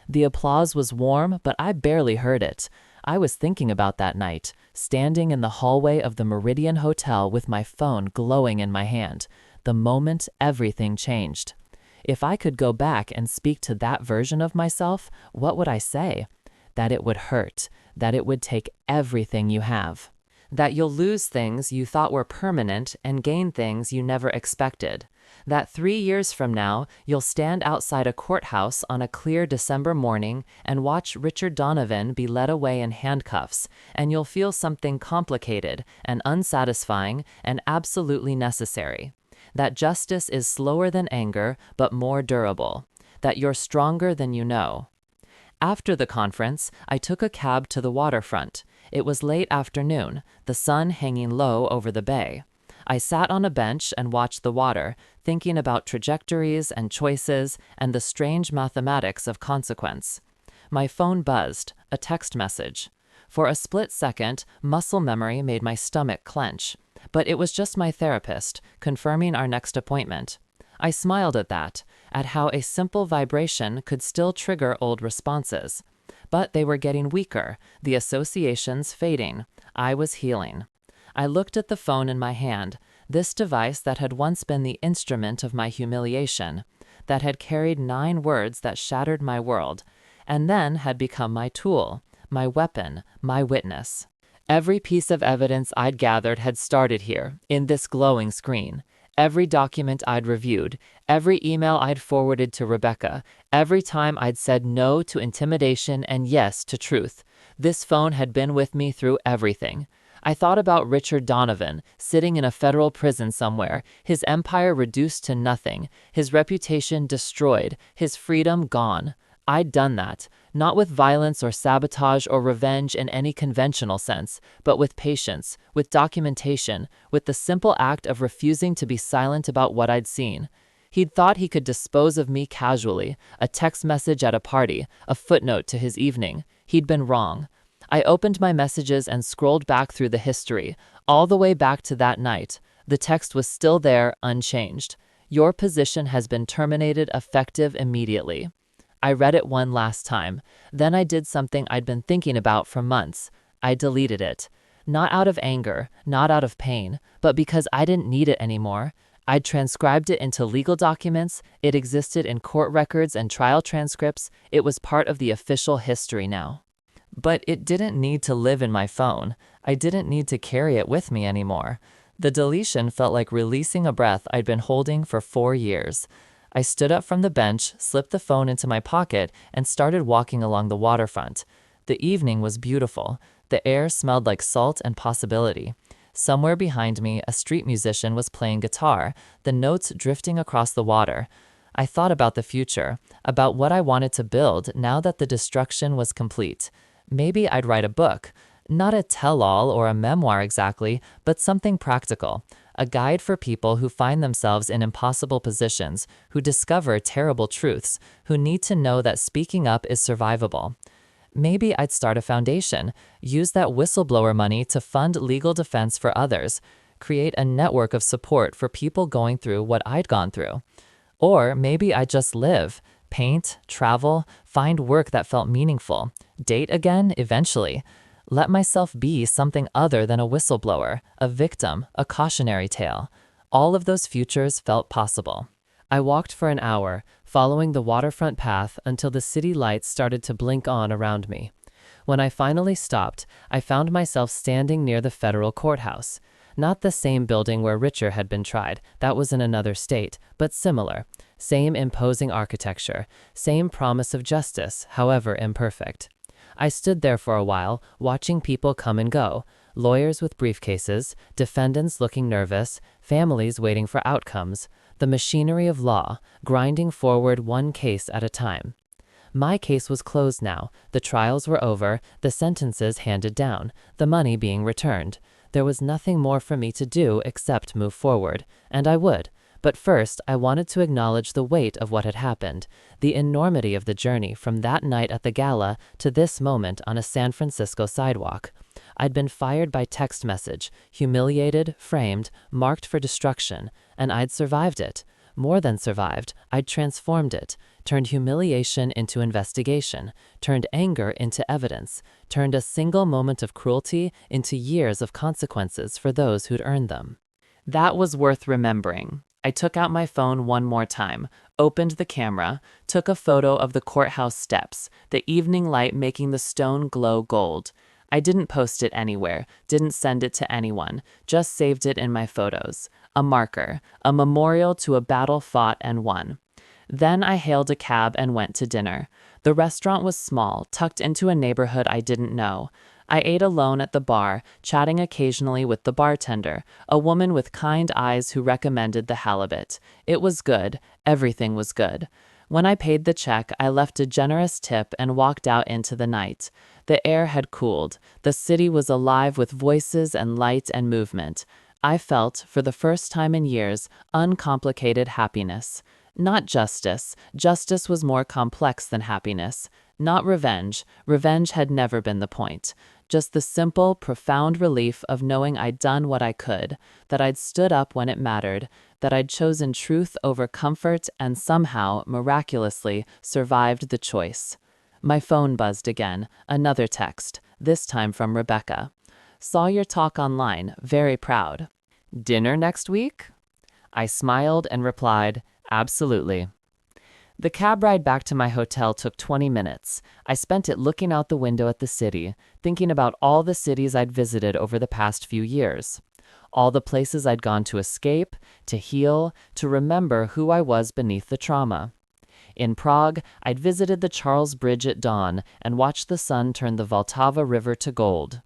The applause was warm, but I barely heard it. I was thinking about that night, standing in the hallway of the Meridian Hotel with my phone glowing in my hand, the moment everything changed. If I could go back and speak to that version of myself, what would I say? That it would hurt, that it would take everything you have. That you'll lose things you thought were permanent and gain things you never expected. That 3 years from now, you'll stand outside a courthouse on a clear December morning and watch Richard Donovan be led away in handcuffs, and you'll feel something complicated and unsatisfying and absolutely necessary. That justice is slower than anger, but more durable. That you're stronger than you know. After the conference, I took a cab to the waterfront. It was late afternoon, the sun hanging low over the bay. I sat on a bench and watched the water, thinking about trajectories and choices and the strange mathematics of consequence. My phone buzzed, a text message. For a split second, muscle memory made my stomach clench. But it was just my therapist, confirming our next appointment. I smiled at that, at how a simple vibration could still trigger old responses. But they were getting weaker, the associations fading. I was healing. I looked at the phone in my hand, this device that had once been the instrument of my humiliation, that had carried 9 words that shattered my world, and then had become my tool, my weapon, my witness. Every piece of evidence I'd gathered had started here, in this glowing screen. Every document I'd reviewed, every email I'd forwarded to Rebecca, every time I'd said no to intimidation and yes to truth. This phone had been with me through everything. I thought about Richard Donovan, sitting in a federal prison somewhere, his empire reduced to nothing, his reputation destroyed, his freedom gone. I'd done that, not with violence or sabotage or revenge in any conventional sense, but with patience, with documentation, with the simple act of refusing to be silent about what I'd seen. He'd thought he could dispose of me casually, a text message at a party, a footnote to his evening. He'd been wrong. I opened my messages and scrolled back through the history, all the way back to that night. The text was still there, unchanged. Your position has been terminated, effective immediately. I read it one last time. Then I did something I'd been thinking about for months. I deleted it. Not out of anger, not out of pain, but because I didn't need it anymore. I'd transcribed it into legal documents, it existed in court records and trial transcripts, it was part of the official history now. But it didn't need to live in my phone. I didn't need to carry it with me anymore. The deletion felt like releasing a breath I'd been holding for 4 years. I stood up from the bench, slipped the phone into my pocket, and started walking along the waterfront. The evening was beautiful. The air smelled like salt and possibility. Somewhere behind me, a street musician was playing guitar, the notes drifting across the water. I thought about the future, about what I wanted to build now that the destruction was complete. Maybe I'd write a book. Not a tell-all or a memoir exactly, but something practical. A guide for people who find themselves in impossible positions, who discover terrible truths, who need to know that speaking up is survivable. Maybe I'd start a foundation, use that whistleblower money to fund legal defense for others, create a network of support for people going through what I'd gone through. Or maybe I'd just live, paint, travel, find work that felt meaningful, date again eventually. Let myself be something other than a whistleblower, a victim, a cautionary tale. All of those futures felt possible. I walked for an hour, following the waterfront path until the city lights started to blink on around me. When I finally stopped, I found myself standing near the federal courthouse. Not the same building where Richard had been tried, that was in another state, but similar. Same imposing architecture, same promise of justice, however imperfect. I stood there for a while, watching people come and go, lawyers with briefcases, defendants looking nervous, families waiting for outcomes, the machinery of law, grinding forward one case at a time. My case was closed now, the trials were over, the sentences handed down, the money being returned. There was nothing more for me to do except move forward, and I would. But first, I wanted to acknowledge the weight of what had happened, the enormity of the journey from that night at the Gala to this moment on a San Francisco sidewalk. I'd been fired by text message, humiliated, framed, marked for destruction, and I'd survived it. More than survived, I'd transformed it, turned humiliation into investigation, turned anger into evidence, turned a single moment of cruelty into years of consequences for those who'd earned them. That was worth remembering. I took out my phone one more time, opened the camera, took a photo of the courthouse steps, the evening light making the stone glow gold. I didn't post it anywhere, didn't send it to anyone, just saved it in my photos. A marker, a memorial to a battle fought and won. Then I hailed a cab and went to dinner. The restaurant was small, tucked into a neighborhood I didn't know. I ate alone at the bar, chatting occasionally with the bartender, a woman with kind eyes who recommended the halibut. It was good. Everything was good. When I paid the check, I left a generous tip and walked out into the night. The air had cooled. The city was alive with voices and light and movement. I felt, for the first time in years, uncomplicated happiness. Not justice. Justice was more complex than happiness. Not revenge. Revenge had never been the point. Just the simple, profound relief of knowing I'd done what I could, that I'd stood up when it mattered, that I'd chosen truth over comfort and somehow, miraculously, survived the choice. My phone buzzed again, another text, this time from Rebecca. Saw your talk online, very proud. Dinner next week? I smiled and replied, absolutely. The cab ride back to my hotel took 20 minutes. I spent it looking out the window at the city, thinking about all the cities I'd visited over the past few years. All the places I'd gone to escape, to heal, to remember who I was beneath the trauma. In Prague, I'd visited the Charles Bridge at dawn and watched the sun turn the Vltava River to gold.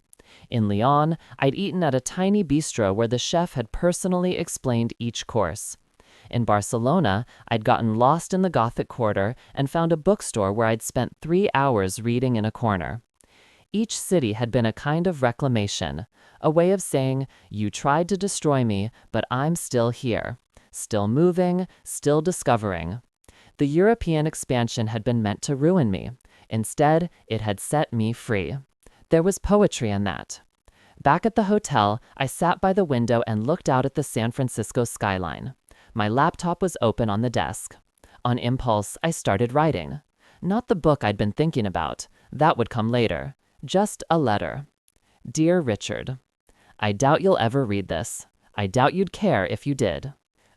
In Lyon, I'd eaten at a tiny bistro where the chef had personally explained each course. In Barcelona, I'd gotten lost in the Gothic quarter and found a bookstore where I'd spent 3 hours reading in a corner. Each city had been a kind of reclamation, a way of saying, you tried to destroy me, but I'm still here, still moving, still discovering. The European expansion had been meant to ruin me. Instead, it had set me free. There was poetry in that. Back at the hotel, I sat by the window and looked out at the San Francisco skyline. My laptop was open on the desk. On impulse, I started writing. Not the book I'd been thinking about. That would come later. Just a letter. Dear Richard, I doubt you'll ever read this. I doubt you'd care if you did.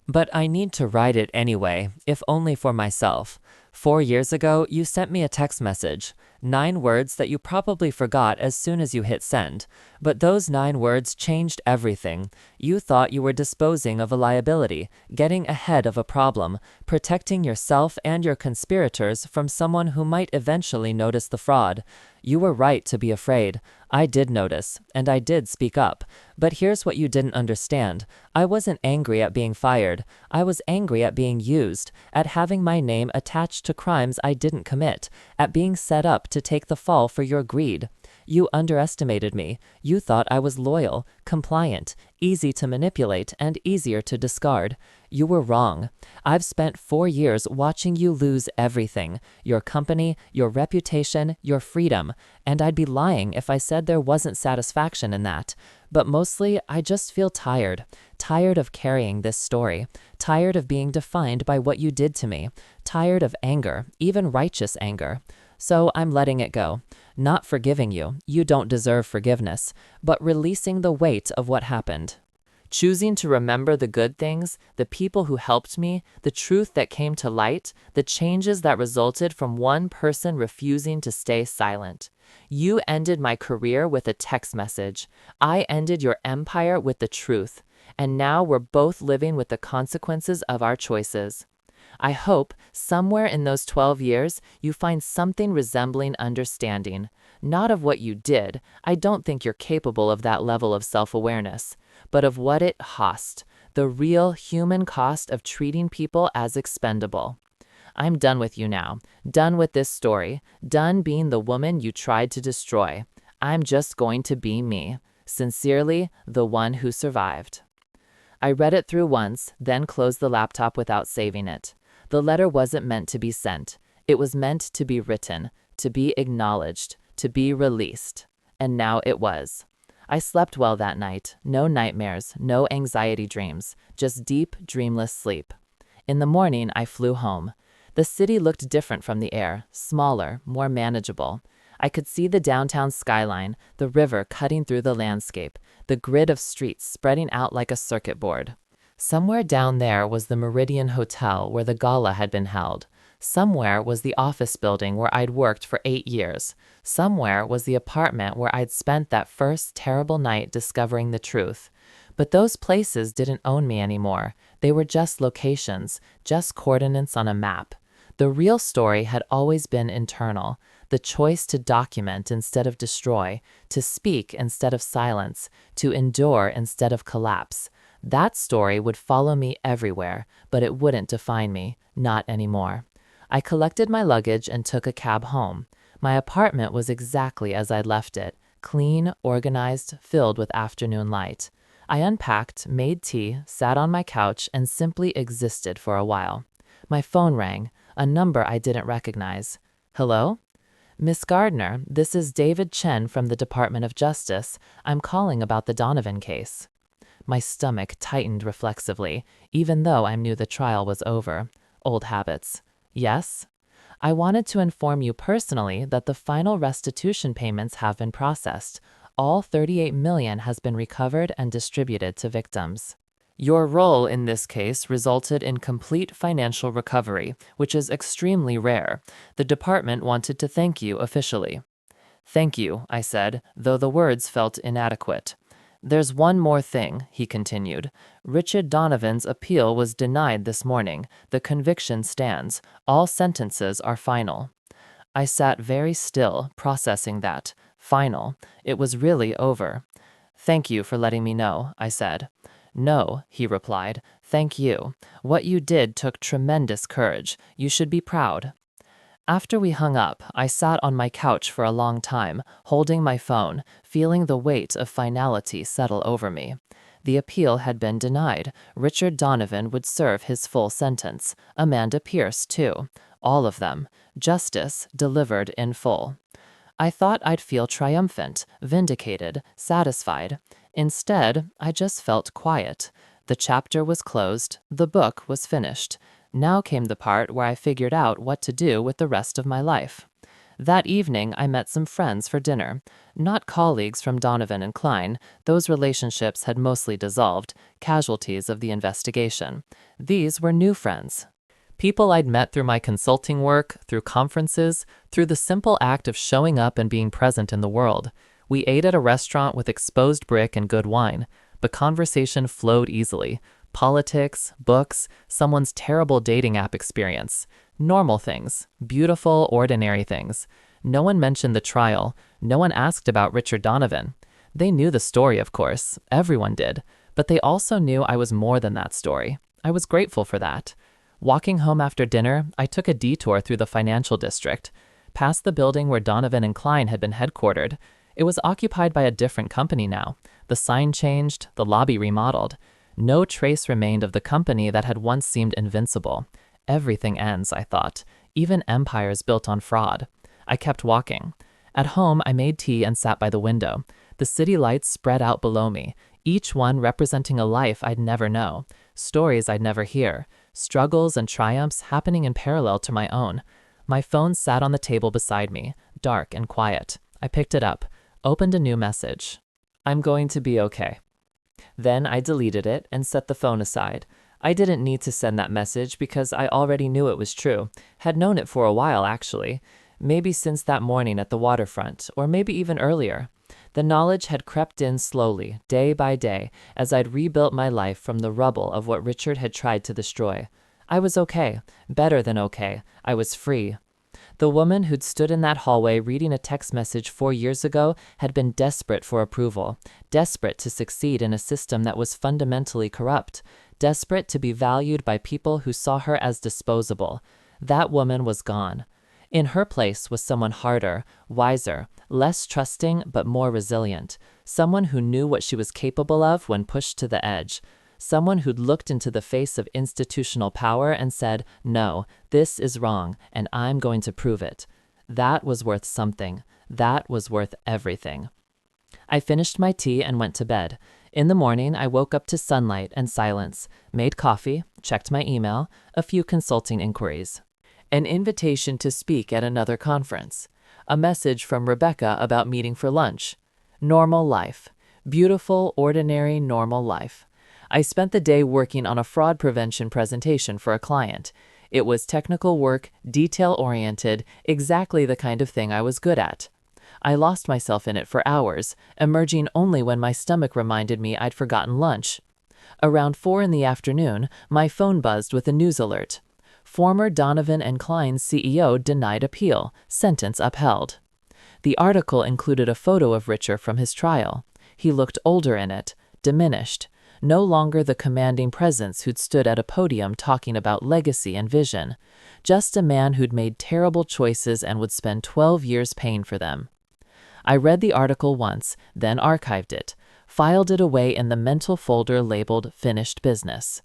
But I need to write it anyway, if only for myself. 4 years ago, you sent me a text message. 9 words that you probably forgot as soon as you hit send. But those 9 words changed everything. You thought you were disposing of a liability, getting ahead of a problem, protecting yourself and your conspirators from someone who might eventually notice the fraud. You were right to be afraid. I did notice, and I did speak up. But here's what you didn't understand. I wasn't angry at being fired. I was angry at being used, at having my name attached to crimes I didn't commit, at being set up to take the fall for your greed. You underestimated me. You thought I was loyal, compliant, easy to manipulate, and easier to discard. You were wrong. I've spent 4 years watching you lose everything, your company, your reputation, your freedom, and I'd be lying if I said there wasn't satisfaction in that. But mostly, I just feel tired. Tired of carrying this story. Tired of being defined by what you did to me. Tired of anger, even righteous anger. So I'm letting it go. Not forgiving you, you don't deserve forgiveness, but releasing the weight of what happened. Choosing to remember the good things, the people who helped me, the truth that came to light, the changes that resulted from one person refusing to stay silent. You ended my career with a text message. I ended your empire with the truth. And now we're both living with the consequences of our choices. I hope, somewhere in those 12 years, you find something resembling understanding. Not of what you did, I don't think you're capable of that level of self-awareness, but of what it cost, the real human cost of treating people as expendable. I'm done with you now, done with this story, done being the woman you tried to destroy. I'm just going to be me. Sincerely, the one who survived. I read it through once, then closed the laptop without saving it. The letter wasn't meant to be sent. It was meant to be written, to be acknowledged, to be released. And now it was. I slept well that night. No nightmares, no anxiety dreams, just deep, dreamless sleep. In the morning, I flew home. The city looked different from the air, smaller, more manageable. I could see the downtown skyline, the river cutting through the landscape, the grid of streets spreading out like a circuit board. Somewhere down there was the Meridian Hotel where the gala had been held. Somewhere was the office building where I'd worked for 8 years. Somewhere was the apartment where I'd spent that first terrible night discovering the truth. But those places didn't own me anymore. They were just locations, just coordinates on a map. The real story had always been internal. The choice to document instead of destroy, to speak instead of silence, to endure instead of collapse. That story would follow me everywhere, but it wouldn't define me, not anymore. I collected my luggage and took a cab home. My apartment was exactly as I'd left it, clean, organized, filled with afternoon light. I unpacked, made tea, sat on my couch, and simply existed for a while. My phone rang, a number I didn't recognize. Hello? Miss Gardner, this is David Chen from the Department of Justice. I'm calling about the Donovan case. My stomach tightened reflexively, even though I knew the trial was over. Old habits. Yes? I wanted to inform you personally that the final restitution payments have been processed. All $38 million has been recovered and distributed to victims. Your role in this case resulted in complete financial recovery, which is extremely rare. The department wanted to thank you officially. Thank you, I said, though the words felt inadequate. There's one more thing, he continued. Richard Donovan's appeal was denied this morning. The conviction stands. All sentences are final. I sat very still, processing that. Final. It was really over. "Thank you for letting me know," I said. "No," he replied. "Thank you. What you did took tremendous courage. You should be proud." After we hung up, I sat on my couch for a long time, holding my phone, feeling the weight of finality settle over me. The appeal had been denied. Richard Donovan would serve his full sentence. Amanda Pierce, too. All of them. Justice delivered in full. I thought I'd feel triumphant, vindicated, satisfied. Instead, I just felt quiet. The chapter was closed. The book was finished. Now came the part where I figured out what to do with the rest of my life. That evening, I met some friends for dinner. Not colleagues from Donovan and Klein. Those relationships had mostly dissolved, casualties of the investigation. These were new friends. People I'd met through my consulting work, through conferences, through the simple act of showing up and being present in the world. We ate at a restaurant with exposed brick and good wine. The conversation flowed easily. Politics, books, someone's terrible dating app experience. Normal things. Beautiful, ordinary things. No one mentioned the trial. No one asked about Richard Donovan. They knew the story, of course. Everyone did. But they also knew I was more than that story. I was grateful for that. Walking home after dinner, I took a detour through the financial district, past the building where Donovan and Klein had been headquartered. It was occupied by a different company now. The sign changed, the lobby remodeled. No trace remained of the company that had once seemed invincible. Everything ends, I thought, even empires built on fraud. I kept walking. At home, I made tea and sat by the window. The city lights spread out below me, each one representing a life I'd never know, stories I'd never hear, struggles and triumphs happening in parallel to my own. My phone sat on the table beside me, dark and quiet. I picked it up, opened a new message. "I'm going to be okay." Then I deleted it and set the phone aside. I didn't need to send that message because I already knew it was true, had known it for a while actually, maybe since that morning at the waterfront, or maybe even earlier. The knowledge had crept in slowly, day by day, as I'd rebuilt my life from the rubble of what Richard had tried to destroy. I was okay, better than okay. I was free. The woman who'd stood in that hallway reading a text message 4 years ago had been desperate for approval, desperate to succeed in a system that was fundamentally corrupt, desperate to be valued by people who saw her as disposable. That woman was gone. In her place was someone harder, wiser, less trusting but more resilient, someone who knew what she was capable of when pushed to the edge. Someone who'd looked into the face of institutional power and said, "No, this is wrong, and I'm going to prove it." That was worth something. That was worth everything. I finished my tea and went to bed. In the morning, I woke up to sunlight and silence, made coffee, checked my email, a few consulting inquiries. An invitation to speak at another conference. A message from Rebecca about meeting for lunch. Normal life. Beautiful, ordinary, normal life. I spent the day working on a fraud prevention presentation for a client. It was technical work, detail-oriented, exactly the kind of thing I was good at. I lost myself in it for hours, emerging only when my stomach reminded me I'd forgotten lunch. Around 4 in the afternoon, my phone buzzed with a news alert. Former Donovan and Klein CEO denied appeal, sentence upheld. The article included a photo of Richard from his trial. He looked older in it, diminished. No longer the commanding presence who'd stood at a podium talking about legacy and vision. Just a man who'd made terrible choices and would spend 12 years paying for them. I read the article once, then archived it, filed it away in the mental folder labeled Finished Business.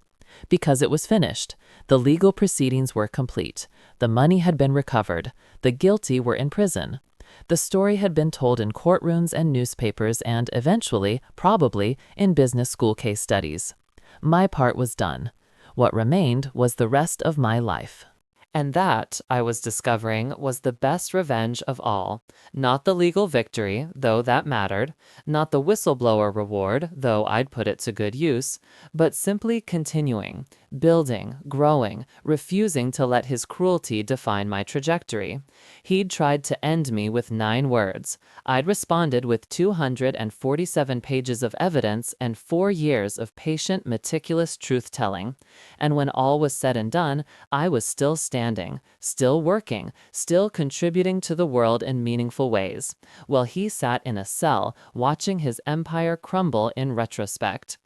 Because it was finished. The legal proceedings were complete. The money had been recovered. The guilty were in prison. The story had been told in courtrooms and newspapers and, eventually, probably, in business school case studies. My part was done. What remained was the rest of my life. And that, I was discovering, was the best revenge of all. Not the legal victory, though that mattered. Not the whistleblower reward, though I'd put it to good use. But simply continuing. building, growing, refusing to let his cruelty define my trajectory. He'd tried to end me with 9 words. I'd responded with 247 pages of evidence and 4 years of patient, meticulous truth-telling. And when all was said and done, I was still standing, still working, still contributing to the world in meaningful ways, while he sat in a cell watching his empire crumble in retrospect.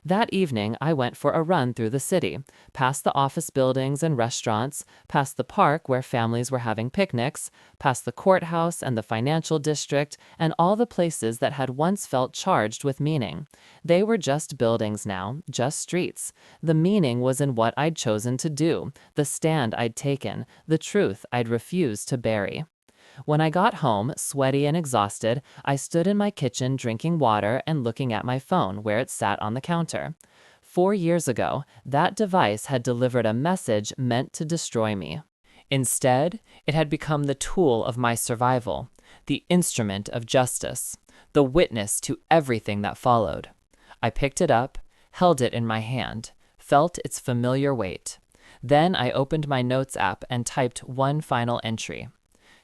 That evening, I went for a run through the city, past the office buildings and restaurants, past the park where families were having picnics, past the courthouse and the financial district, and all the places that had once felt charged with meaning. They were just buildings now, just streets. The meaning was in what I'd chosen to do, the stand I'd taken, the truth I'd refused to bury. When I got home, sweaty and exhausted, I stood in my kitchen drinking water and looking at my phone where it sat on the counter. 4 years ago, that device had delivered a message meant to destroy me. Instead, it had become the tool of my survival, the instrument of justice, the witness to everything that followed. I picked it up, held it in my hand, felt its familiar weight. Then I opened my notes app and typed one final entry.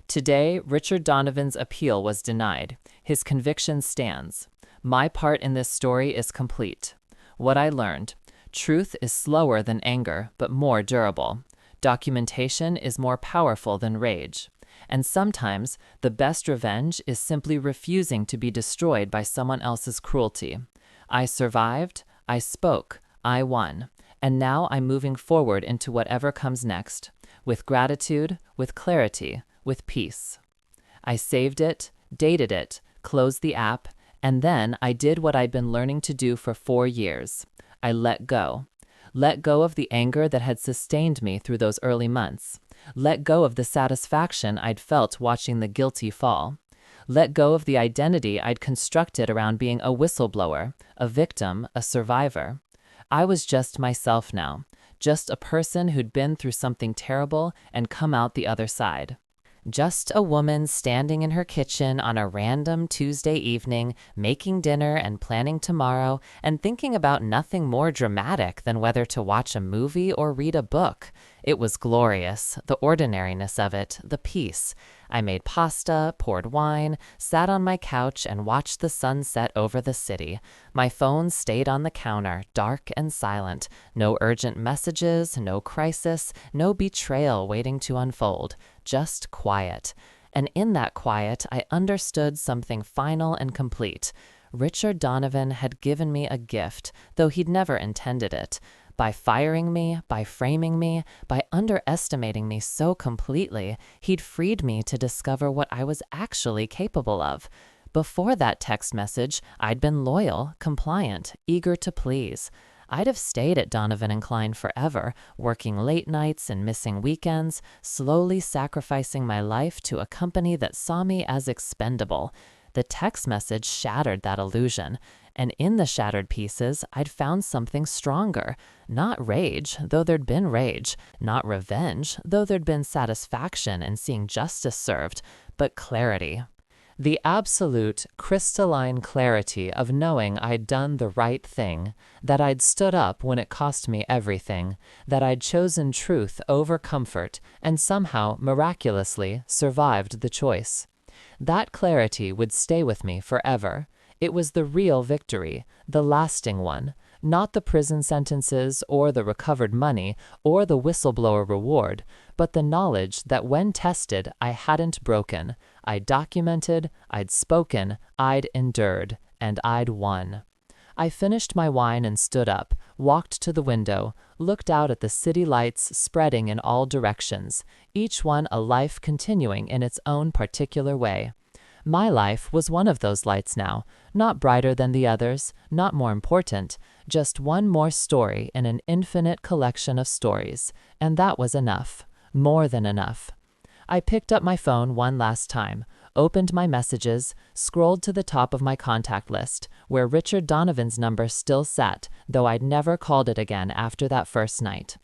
Today, Richard Donovan's appeal was denied. His conviction stands. My part in this story is complete. What I learned: truth is slower than anger, but more durable. Documentation is more powerful than rage. And sometimes, the best revenge is simply refusing to be destroyed by someone else's cruelty. I survived, I spoke, I won. And now I'm moving forward into whatever comes next, with gratitude, with clarity, with peace. I saved it, dated it, closed the app, and then I did what I'd been learning to do for 4 years. I let go. Let go of the anger that had sustained me through those early months. Let go of the satisfaction I'd felt watching the guilty fall. Let go of the identity I'd constructed around being a whistleblower, a victim, a survivor. I was just myself now, just a person who'd been through something terrible and come out the other side. Just a woman standing in her kitchen on a random Tuesday evening, making dinner and planning tomorrow, and thinking about nothing more dramatic than whether to watch a movie or read a book. It was glorious, the ordinariness of it, the peace. I made pasta, poured wine, sat on my couch, and watched the sun set over the city. My phone stayed on the counter, dark and silent. No urgent messages, no crisis, no betrayal waiting to unfold. Just quiet. And in that quiet, I understood something final and complete. Richard Donovan had given me a gift, though he'd never intended it. By firing me, by framing me, by underestimating me so completely, he'd freed me to discover what I was actually capable of. Before that text message, I'd been loyal, compliant, eager to please. I'd have stayed at Donovan and Klein forever, working late nights and missing weekends, slowly sacrificing my life to a company that saw me as expendable. The text message shattered that illusion, and in the shattered pieces, I'd found something stronger. Not rage, though there'd been rage. Not revenge, though there'd been satisfaction in seeing justice served, but clarity. The absolute, crystalline clarity of knowing I'd done the right thing, that I'd stood up when it cost me everything, that I'd chosen truth over comfort, and somehow, miraculously, survived the choice. That clarity would stay with me forever. It was the real victory, the lasting one, not the prison sentences or the recovered money or the whistleblower reward, but the knowledge that when tested, I hadn't broken. I'd documented, I'd spoken, I'd endured, and I'd won. I finished my wine and stood up, walked to the window, looked out at the city lights spreading in all directions, each one a life continuing in its own particular way. My life was one of those lights now, not brighter than the others, not more important, just one more story in an infinite collection of stories, and that was enough, more than enough. I picked up my phone one last time, opened my messages, scrolled to the top of my contact list, where Richard Donovan's number still sat, though I'd never called it again after that first night.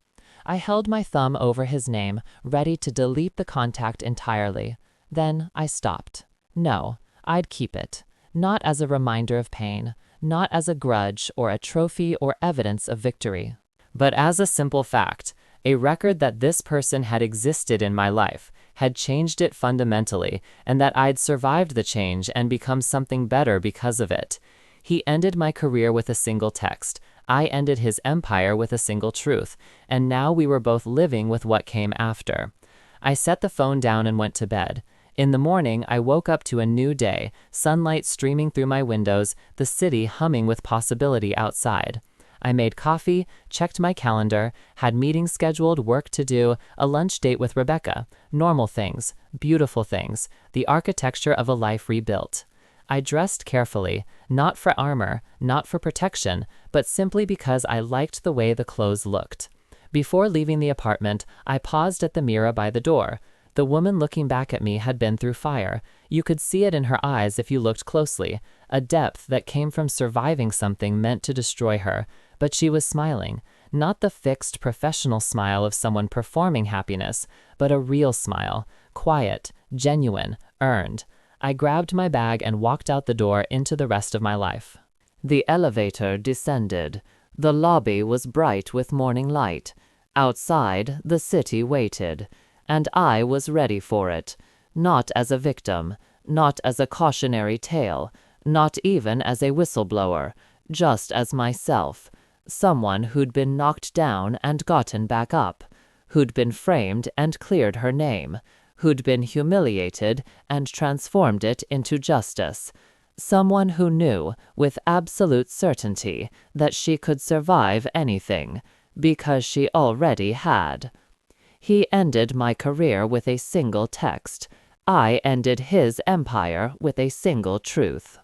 I held my thumb over his name, ready to delete the contact entirely. Then I stopped. No, I'd keep it. Not as a reminder of pain, not as a grudge or a trophy or evidence of victory. but as a simple fact, a record that this person had existed in my life, had changed it fundamentally, and that I'd survived the change and become something better because of it. He ended my career with a single text. I ended his empire with a single truth, and now we were both living with what came after. I set the phone down and went to bed. In the morning, I woke up to a new day, sunlight streaming through my windows, the city humming with possibility outside. I made coffee, checked my calendar, had meetings scheduled, work to do, a lunch date with Rebecca. Normal things, beautiful things, the architecture of a life rebuilt. I dressed carefully, not for armor, not for protection, but simply because I liked the way the clothes looked. Before leaving the apartment, I paused at the mirror by the door. The woman looking back at me had been through fire. You could see it in her eyes if you looked closely, a depth that came from surviving something meant to destroy her. But she was smiling, not the fixed professional smile of someone performing happiness, but a real smile, quiet, genuine, earned. I grabbed my bag and walked out the door into the rest of my life. The elevator descended. The lobby was bright with morning light. Outside, the city waited. And I was ready for it, not as a victim, not as a cautionary tale, not even as a whistleblower, just as myself, someone who'd been knocked down and gotten back up, who'd been framed and cleared her name, who'd been humiliated and transformed it into justice, someone who knew with absolute certainty that she could survive anything, because she already had. He ended my career with a single text. I ended his empire with a single truth.